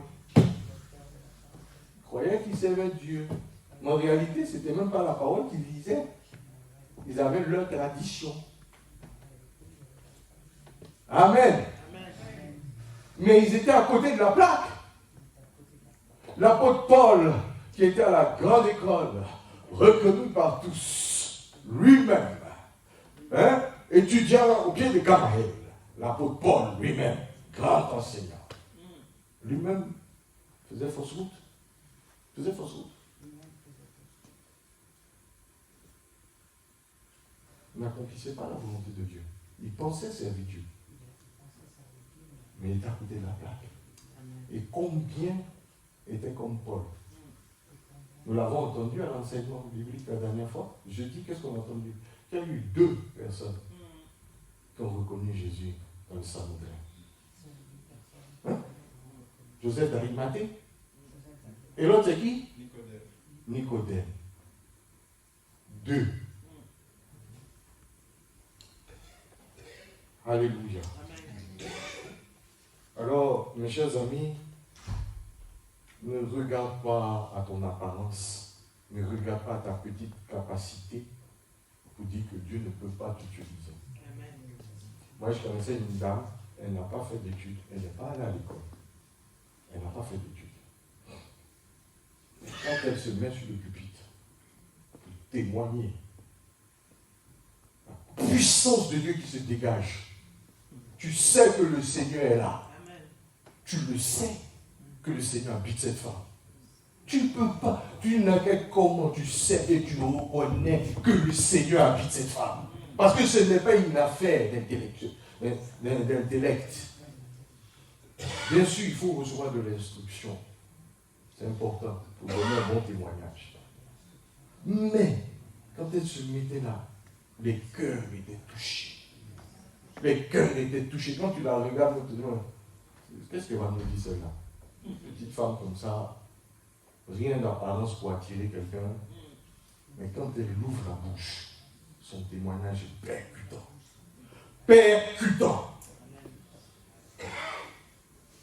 croyaient qu'ils servaient Dieu. Mais en réalité, ce n'était même pas la parole qu'ils lisaient. Ils avaient leur tradition. Amen. Mais ils étaient à côté de la plaque. L'apôtre Paul, qui était à la grande école, reconnu par tous, lui-même, étudiant au pied de Gamaliel, l'apôtre Paul lui-même, grand enseignant, lui-même faisait fausse route. Il n'accomplissait pas la volonté de Dieu. Il pensait servir Dieu. Mais il était à côté de la plaque. Et combien étaient comme Paul? Nous l'avons entendu à l'enseignement biblique la dernière fois. Jeudi, qu'est-ce qu'on a entendu? Il y a eu 2 personnes qui ont reconnu Jésus dans le Sanhédrin. Joseph d'Arimathée. Et l'autre, c'est qui? Nicodème. 2. Alléluia. Alors, mes chers amis, ne regarde pas à ton apparence, ne regarde pas à ta petite capacité pour dire que Dieu ne peut pas t'utiliser. Moi, je connaissais une dame, elle n'a pas fait d'études, elle n'est pas allée à l'école. Elle n'a pas fait d'études. Quand elle se met sur le pupitre pour témoigner, la puissance de Dieu qui se dégage, tu sais que le Seigneur est là. Tu le sais que le Seigneur habite cette femme. Tu ne peux pas, tu n'as qu'à comment tu sais et tu reconnais que le Seigneur habite cette femme. Parce que ce n'est pas une affaire d'intellect. Bien sûr, il faut recevoir de l'instruction. C'est important pour donner un bon témoignage. Mais, quand elle se mettait là, les cœurs étaient touchés. Les cœurs étaient touchés. Quand tu la regardes, tu te dis, qu'est-ce que va nous dire celle-là? Une petite femme comme ça, rien d'apparence pour attirer quelqu'un, mais quand elle ouvre la bouche, son témoignage est percutant. Percutant.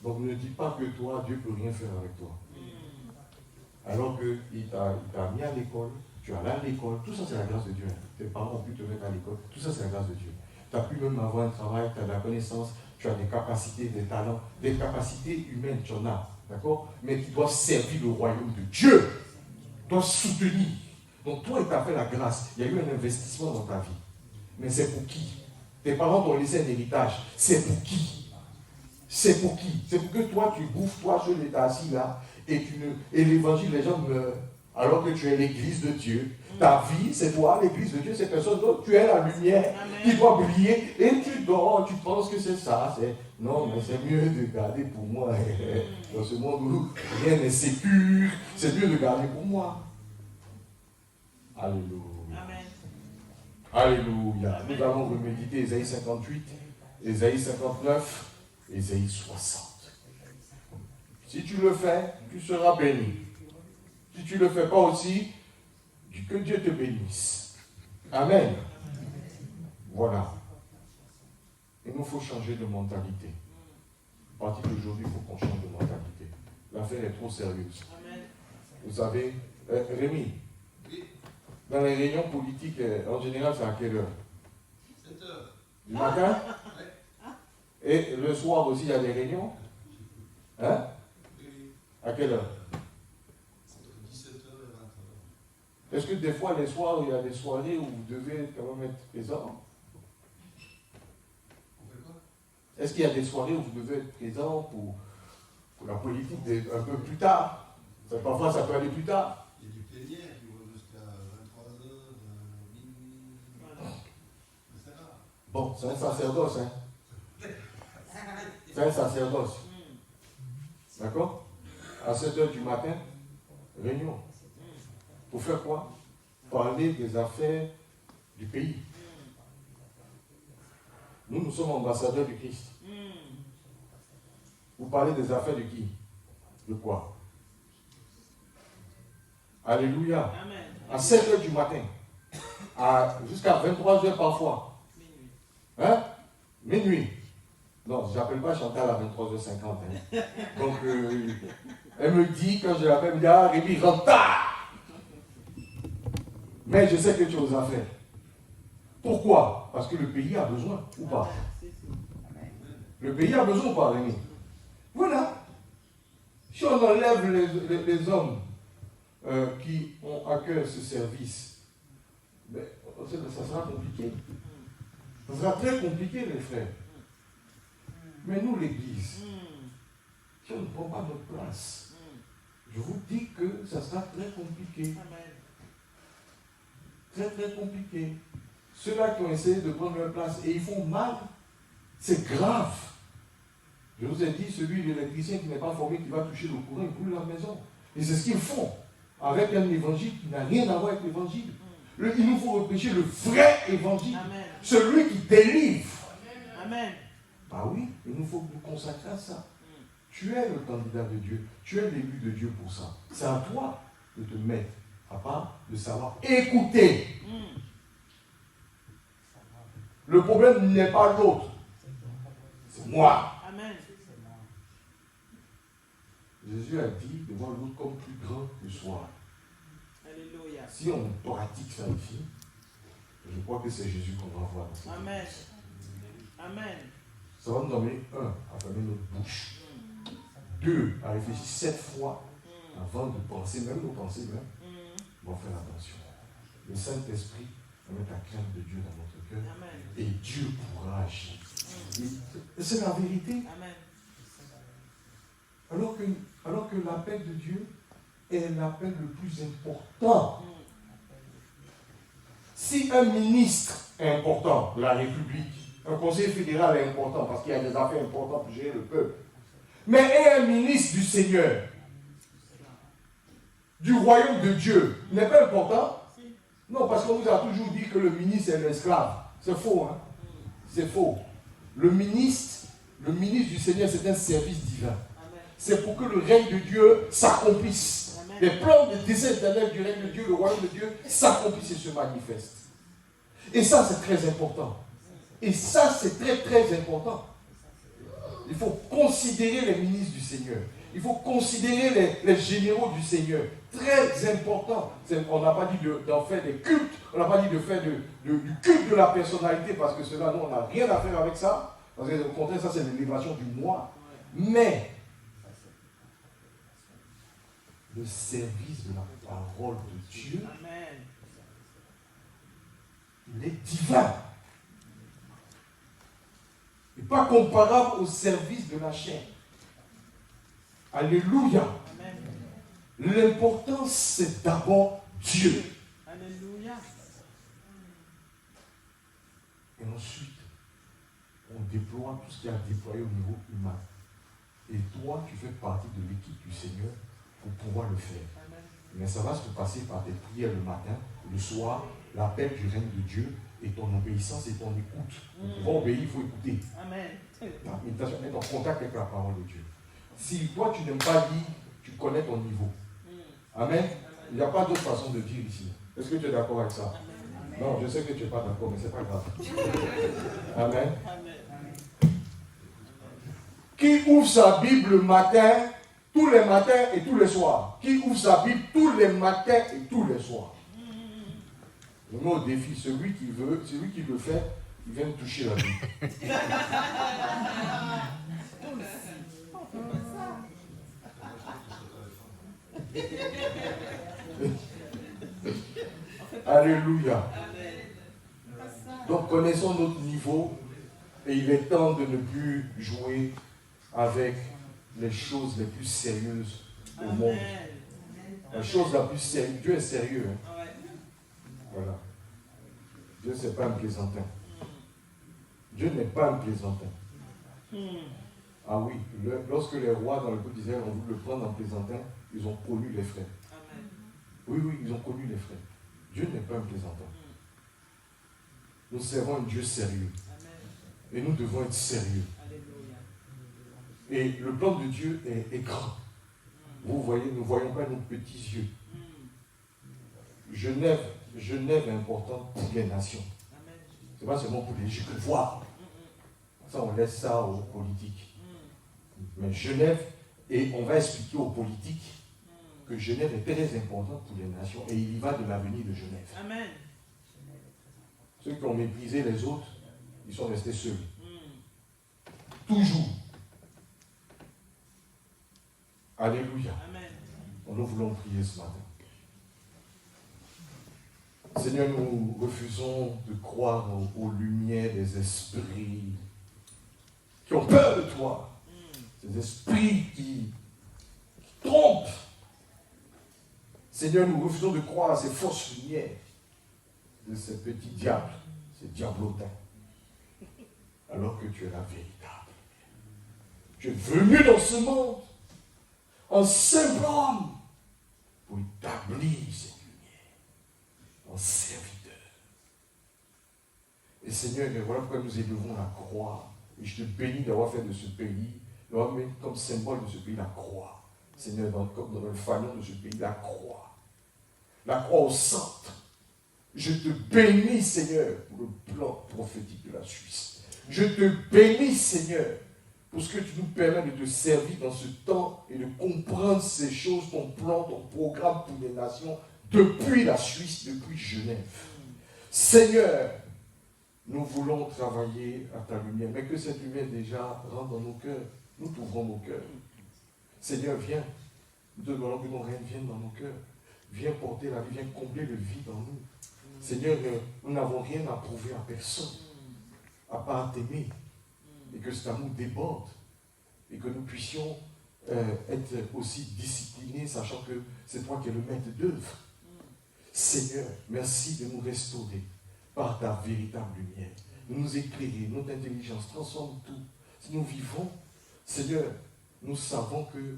Donc ne dis pas que toi, Dieu ne peut rien faire avec toi. Alors qu'il t'a mis à l'école, tu es allé à l'école, tout ça c'est la grâce de Dieu. Tes parents ont pu te mettre à l'école, tout ça c'est la grâce de Dieu. Tu as pu même avoir un travail, tu as de la connaissance, tu as des capacités, des talents, des capacités humaines, tu en as, d'accord? Mais qui doivent servir le royaume de Dieu, doivent soutenir. Donc toi, il t'a fait la grâce, il y a eu un investissement dans ta vie. Mais c'est pour qui? Tes parents t'ont laissé un héritage, c'est pour qui? C'est pour qui? C'est pour que toi, tu bouffes, toi, seul, tu es assis là, et l'évangile, les gens meurent, alors que tu es l'église de Dieu. Ta vie, c'est toi, l'église de Dieu, c'est personne d'autre. Tu es la lumière qui doit briller, et tu dors, tu penses que c'est ça. Non, mais c'est mieux de garder pour moi. Dans ce monde où rien n'est sécure, c'est mieux de garder pour moi. Alléluia. Amen. Alléluia. Nous allons reméditer Ésaïe 58, Ésaïe 59, Ésaïe 60. Si tu le fais, tu seras béni. Si tu ne le fais pas aussi, que Dieu te bénisse. Amen. Voilà. Il nous faut changer de mentalité. À partir d'aujourd'hui, il faut qu'on change de mentalité. L'affaire est trop sérieuse. Amen. Vous savez, Rémi, dans les réunions politiques, en général, c'est à quelle heure? 7 heures. Du matin? Et le soir aussi, il y a des réunions? Hein? À quelle heure? Entre 17h et 20h. Est-ce que des fois, les soirs, il y a des soirées où vous devez quand même être présent? On fait quoi? Est-ce qu'il y a des soirées où vous devez être présent pour la politique un peu plus tard? Parfois, ça peut aller plus tard. Il y a du plénière qui va jusqu'à 23h, minuit. Voilà. Mais c'est rare. Bon, c'est un sacerdoce, hein? C'est un sacerdoce. D'accord? À 7h du matin, réunion. Pour faire quoi? Parler des affaires du pays. Nous sommes ambassadeurs du Christ. Vous parlez des affaires de qui? De quoi? Alléluia. Amen. À 7h du matin, jusqu'à 23h parfois. Minuit. Hein? Minuit. Non, je n'appelle pas Chantal à 23h50. Hein. Donc, elle me dit, quand je l'appelle, elle me dit, ah, Rémi, rentre tard. Mais je sais que tu es aux affaires. Pourquoi? Parce que le pays a besoin, ou pas? Le pays a besoin ou pas, Rémi? Voilà. Si on enlève les hommes qui ont à cœur ce service, ben, ça sera compliqué. Ça sera très compliqué, les frères. Mais nous, l'Église, si on ne prend pas notre place, je vous dis que ça sera très compliqué. Amen. Très, très compliqué. Ceux-là qui ont essayé de prendre leur place et ils font mal, c'est grave. Je vous ai dit, celui de l'électricien qui n'est pas formé, qui va toucher le courant, il brûle la maison. Et c'est ce qu'ils font, avec un évangile qui n'a rien à voir avec l'évangile. Il nous faut reprêcher le vrai évangile, Amen. celui qui délivre. Amen. Ah oui, il nous faut nous consacrer à ça. Tu es le candidat de Dieu, tu es l'élu de Dieu pour ça. C'est à toi de te mettre à part, de savoir écouter. Le problème n'est pas l'autre, c'est moi. Amen. Jésus a dit devant l'autre comme plus grand que soi. Alléluia. Si on pratique ça ici, je crois que c'est Jésus qu'on va voir. Amen. Amen. Ça va nous amener, à fermer notre bouche. 2, à réfléchir 7 fois avant de penser, même nos pensées même, on va faire attention. Le Saint-Esprit va mettre la crainte de Dieu dans notre cœur. Amen. Et Dieu pourra agir. Et c'est la vérité. Amen. Alors que l'appel de Dieu est l'appel le plus important. Si un ministre est important de la République, un conseiller fédéral est important parce qu'il y a des affaires importantes pour gérer le peuple, mais est un ministre du Seigneur, du royaume de Dieu, n'est pas important? Non, parce qu'on vous a toujours dit que le ministre est l'esclave. C'est faux, hein? C'est faux. Le ministre du Seigneur, c'est un service divin. c'est pour que le règne de Dieu s'accomplisse. Amen. Les plans de dessein éternel du règne de Dieu, le royaume de Dieu, s'accomplissent et se manifestent. Et ça, c'est très important. Et ça, c'est très, très important. Il faut considérer les ministres du Seigneur. Il faut considérer les généraux du Seigneur. Très important. On n'a pas dit d'en faire des cultes. On n'a pas dit de faire du culte de la personnalité parce que cela, nous, on n'a rien à faire avec ça. Parce que au contraire, ça, c'est l'élévation du moi. Mais le service de la parole de Dieu, Amen. il est divin. Et pas comparable au service de la chair. Alléluia. Amen. L'important, c'est d'abord Dieu. Alléluia. Et ensuite, on déploie tout ce qu'il y a à déployer au niveau humain. Et toi, tu fais partie de l'équipe du Seigneur pour pouvoir le faire. Amen. Mais ça va se passer par tes prières le matin, le soir, l'appel du règne de Dieu et ton obéissance et ton écoute. Pour pouvoir obéir, il faut écouter. Amen. Ta méditation, être en contact avec la parole de Dieu. Si toi, tu n'aimes pas lire, tu connais ton niveau. Amen. Il n'y a pas d'autre façon de dire ici. Est-ce que tu es d'accord avec ça? Amen. Non, je sais que tu n'es pas d'accord, mais ce n'est pas grave. Amen. Amen. Qui ouvre sa Bible le matin, tous les matins et tous les soirs? Qui ouvre sa Bible tous les matins et tous les soirs? Je mets au défi, celui qui le fait, il vient de toucher la Bible. Alléluia. Donc connaissons notre niveau et il est temps de ne plus jouer avec les choses les plus sérieuses au monde. La chose la plus sérieuse, Dieu est sérieux. Hein? Voilà. Dieu n'est pas un plaisantin. Dieu n'est pas un plaisantin. Ah oui, lorsque les rois dans le peuple d'Israël ont voulu le prendre en plaisantin, ils ont connu les frères. Oui, ils ont connu les frères. Dieu n'est pas un plaisantin. Nous servons un Dieu sérieux. Et nous devons être sérieux. Et le plan de Dieu est grand. Vous voyez, nous ne voyons pas nos petits yeux. Genève est importante pour les nations. Ce n'est pas seulement pour les Juifs. Voir. Ça, on laisse ça aux politiques. Mais Genève, et on va expliquer aux politiques que Genève est très importante pour les nations. Et il y va de l'avenir de Genève. Amen. Ceux qui ont méprisé les autres, ils sont restés seuls. Toujours. Alléluia. Amen. Nous voulons prier ce matin. Seigneur, nous refusons de croire aux lumières des esprits qui ont peur de toi. Ces esprits qui trompent. Seigneur, nous refusons de croire à ces fausses lumières de ces petits diables, ces diablotins, alors que tu es la véritable. Tu es venu dans ce monde en simple homme pour établir cette lumière en serviteur. Et Seigneur, voilà pourquoi nous élevons la croix. Et je te bénis d'avoir fait de ce pays, d'avoir mis comme symbole de ce pays la croix. Seigneur, comme dans le fanon de ce pays, la croix. La croix au centre. Je te bénis, Seigneur, pour le plan prophétique de la Suisse. Je te bénis, Seigneur, pour ce que tu nous permets de te servir dans ce temps et de comprendre ces choses, ton plan, ton programme pour les nations, depuis la Suisse, depuis Genève. Seigneur, nous voulons travailler à ta lumière, mais que cette lumière déjà rentre dans nos cœurs. Nous t'ouvrons nos cœurs. Seigneur, viens. Nous te demandons que nos règnes viennent dans nos cœurs. Viens porter la vie, viens combler le vide en nous. Seigneur, nous n'avons rien à prouver à personne, à part t'aimer. Et que cet amour déborde. Et que nous puissions être aussi disciplinés, sachant que c'est toi qui es le maître d'œuvre. Seigneur, merci de nous restaurer par ta véritable lumière. De nous éclairer, notre intelligence transforme tout. Si nous vivons, Seigneur, nous savons que,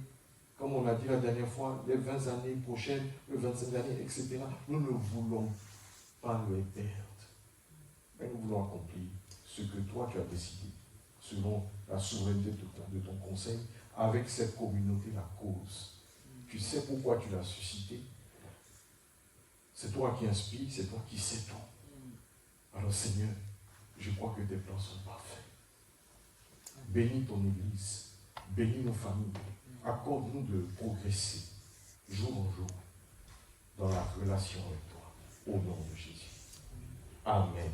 comme on l'a dit la dernière fois, les 20 années prochaines, les 25 années, etc., nous ne voulons pas le perdre. Mais nous voulons accomplir ce que toi tu as décidé, selon la souveraineté de ton conseil, avec cette communauté la cause. Tu sais pourquoi tu l'as suscité. C'est toi qui inspires, c'est toi qui sais tout. Alors Seigneur, je crois que tes plans sont parfaits. Bénis ton Église, bénis nos familles, accorde-nous de progresser jour en jour dans la relation avec toi, au nom de Jésus. Amen.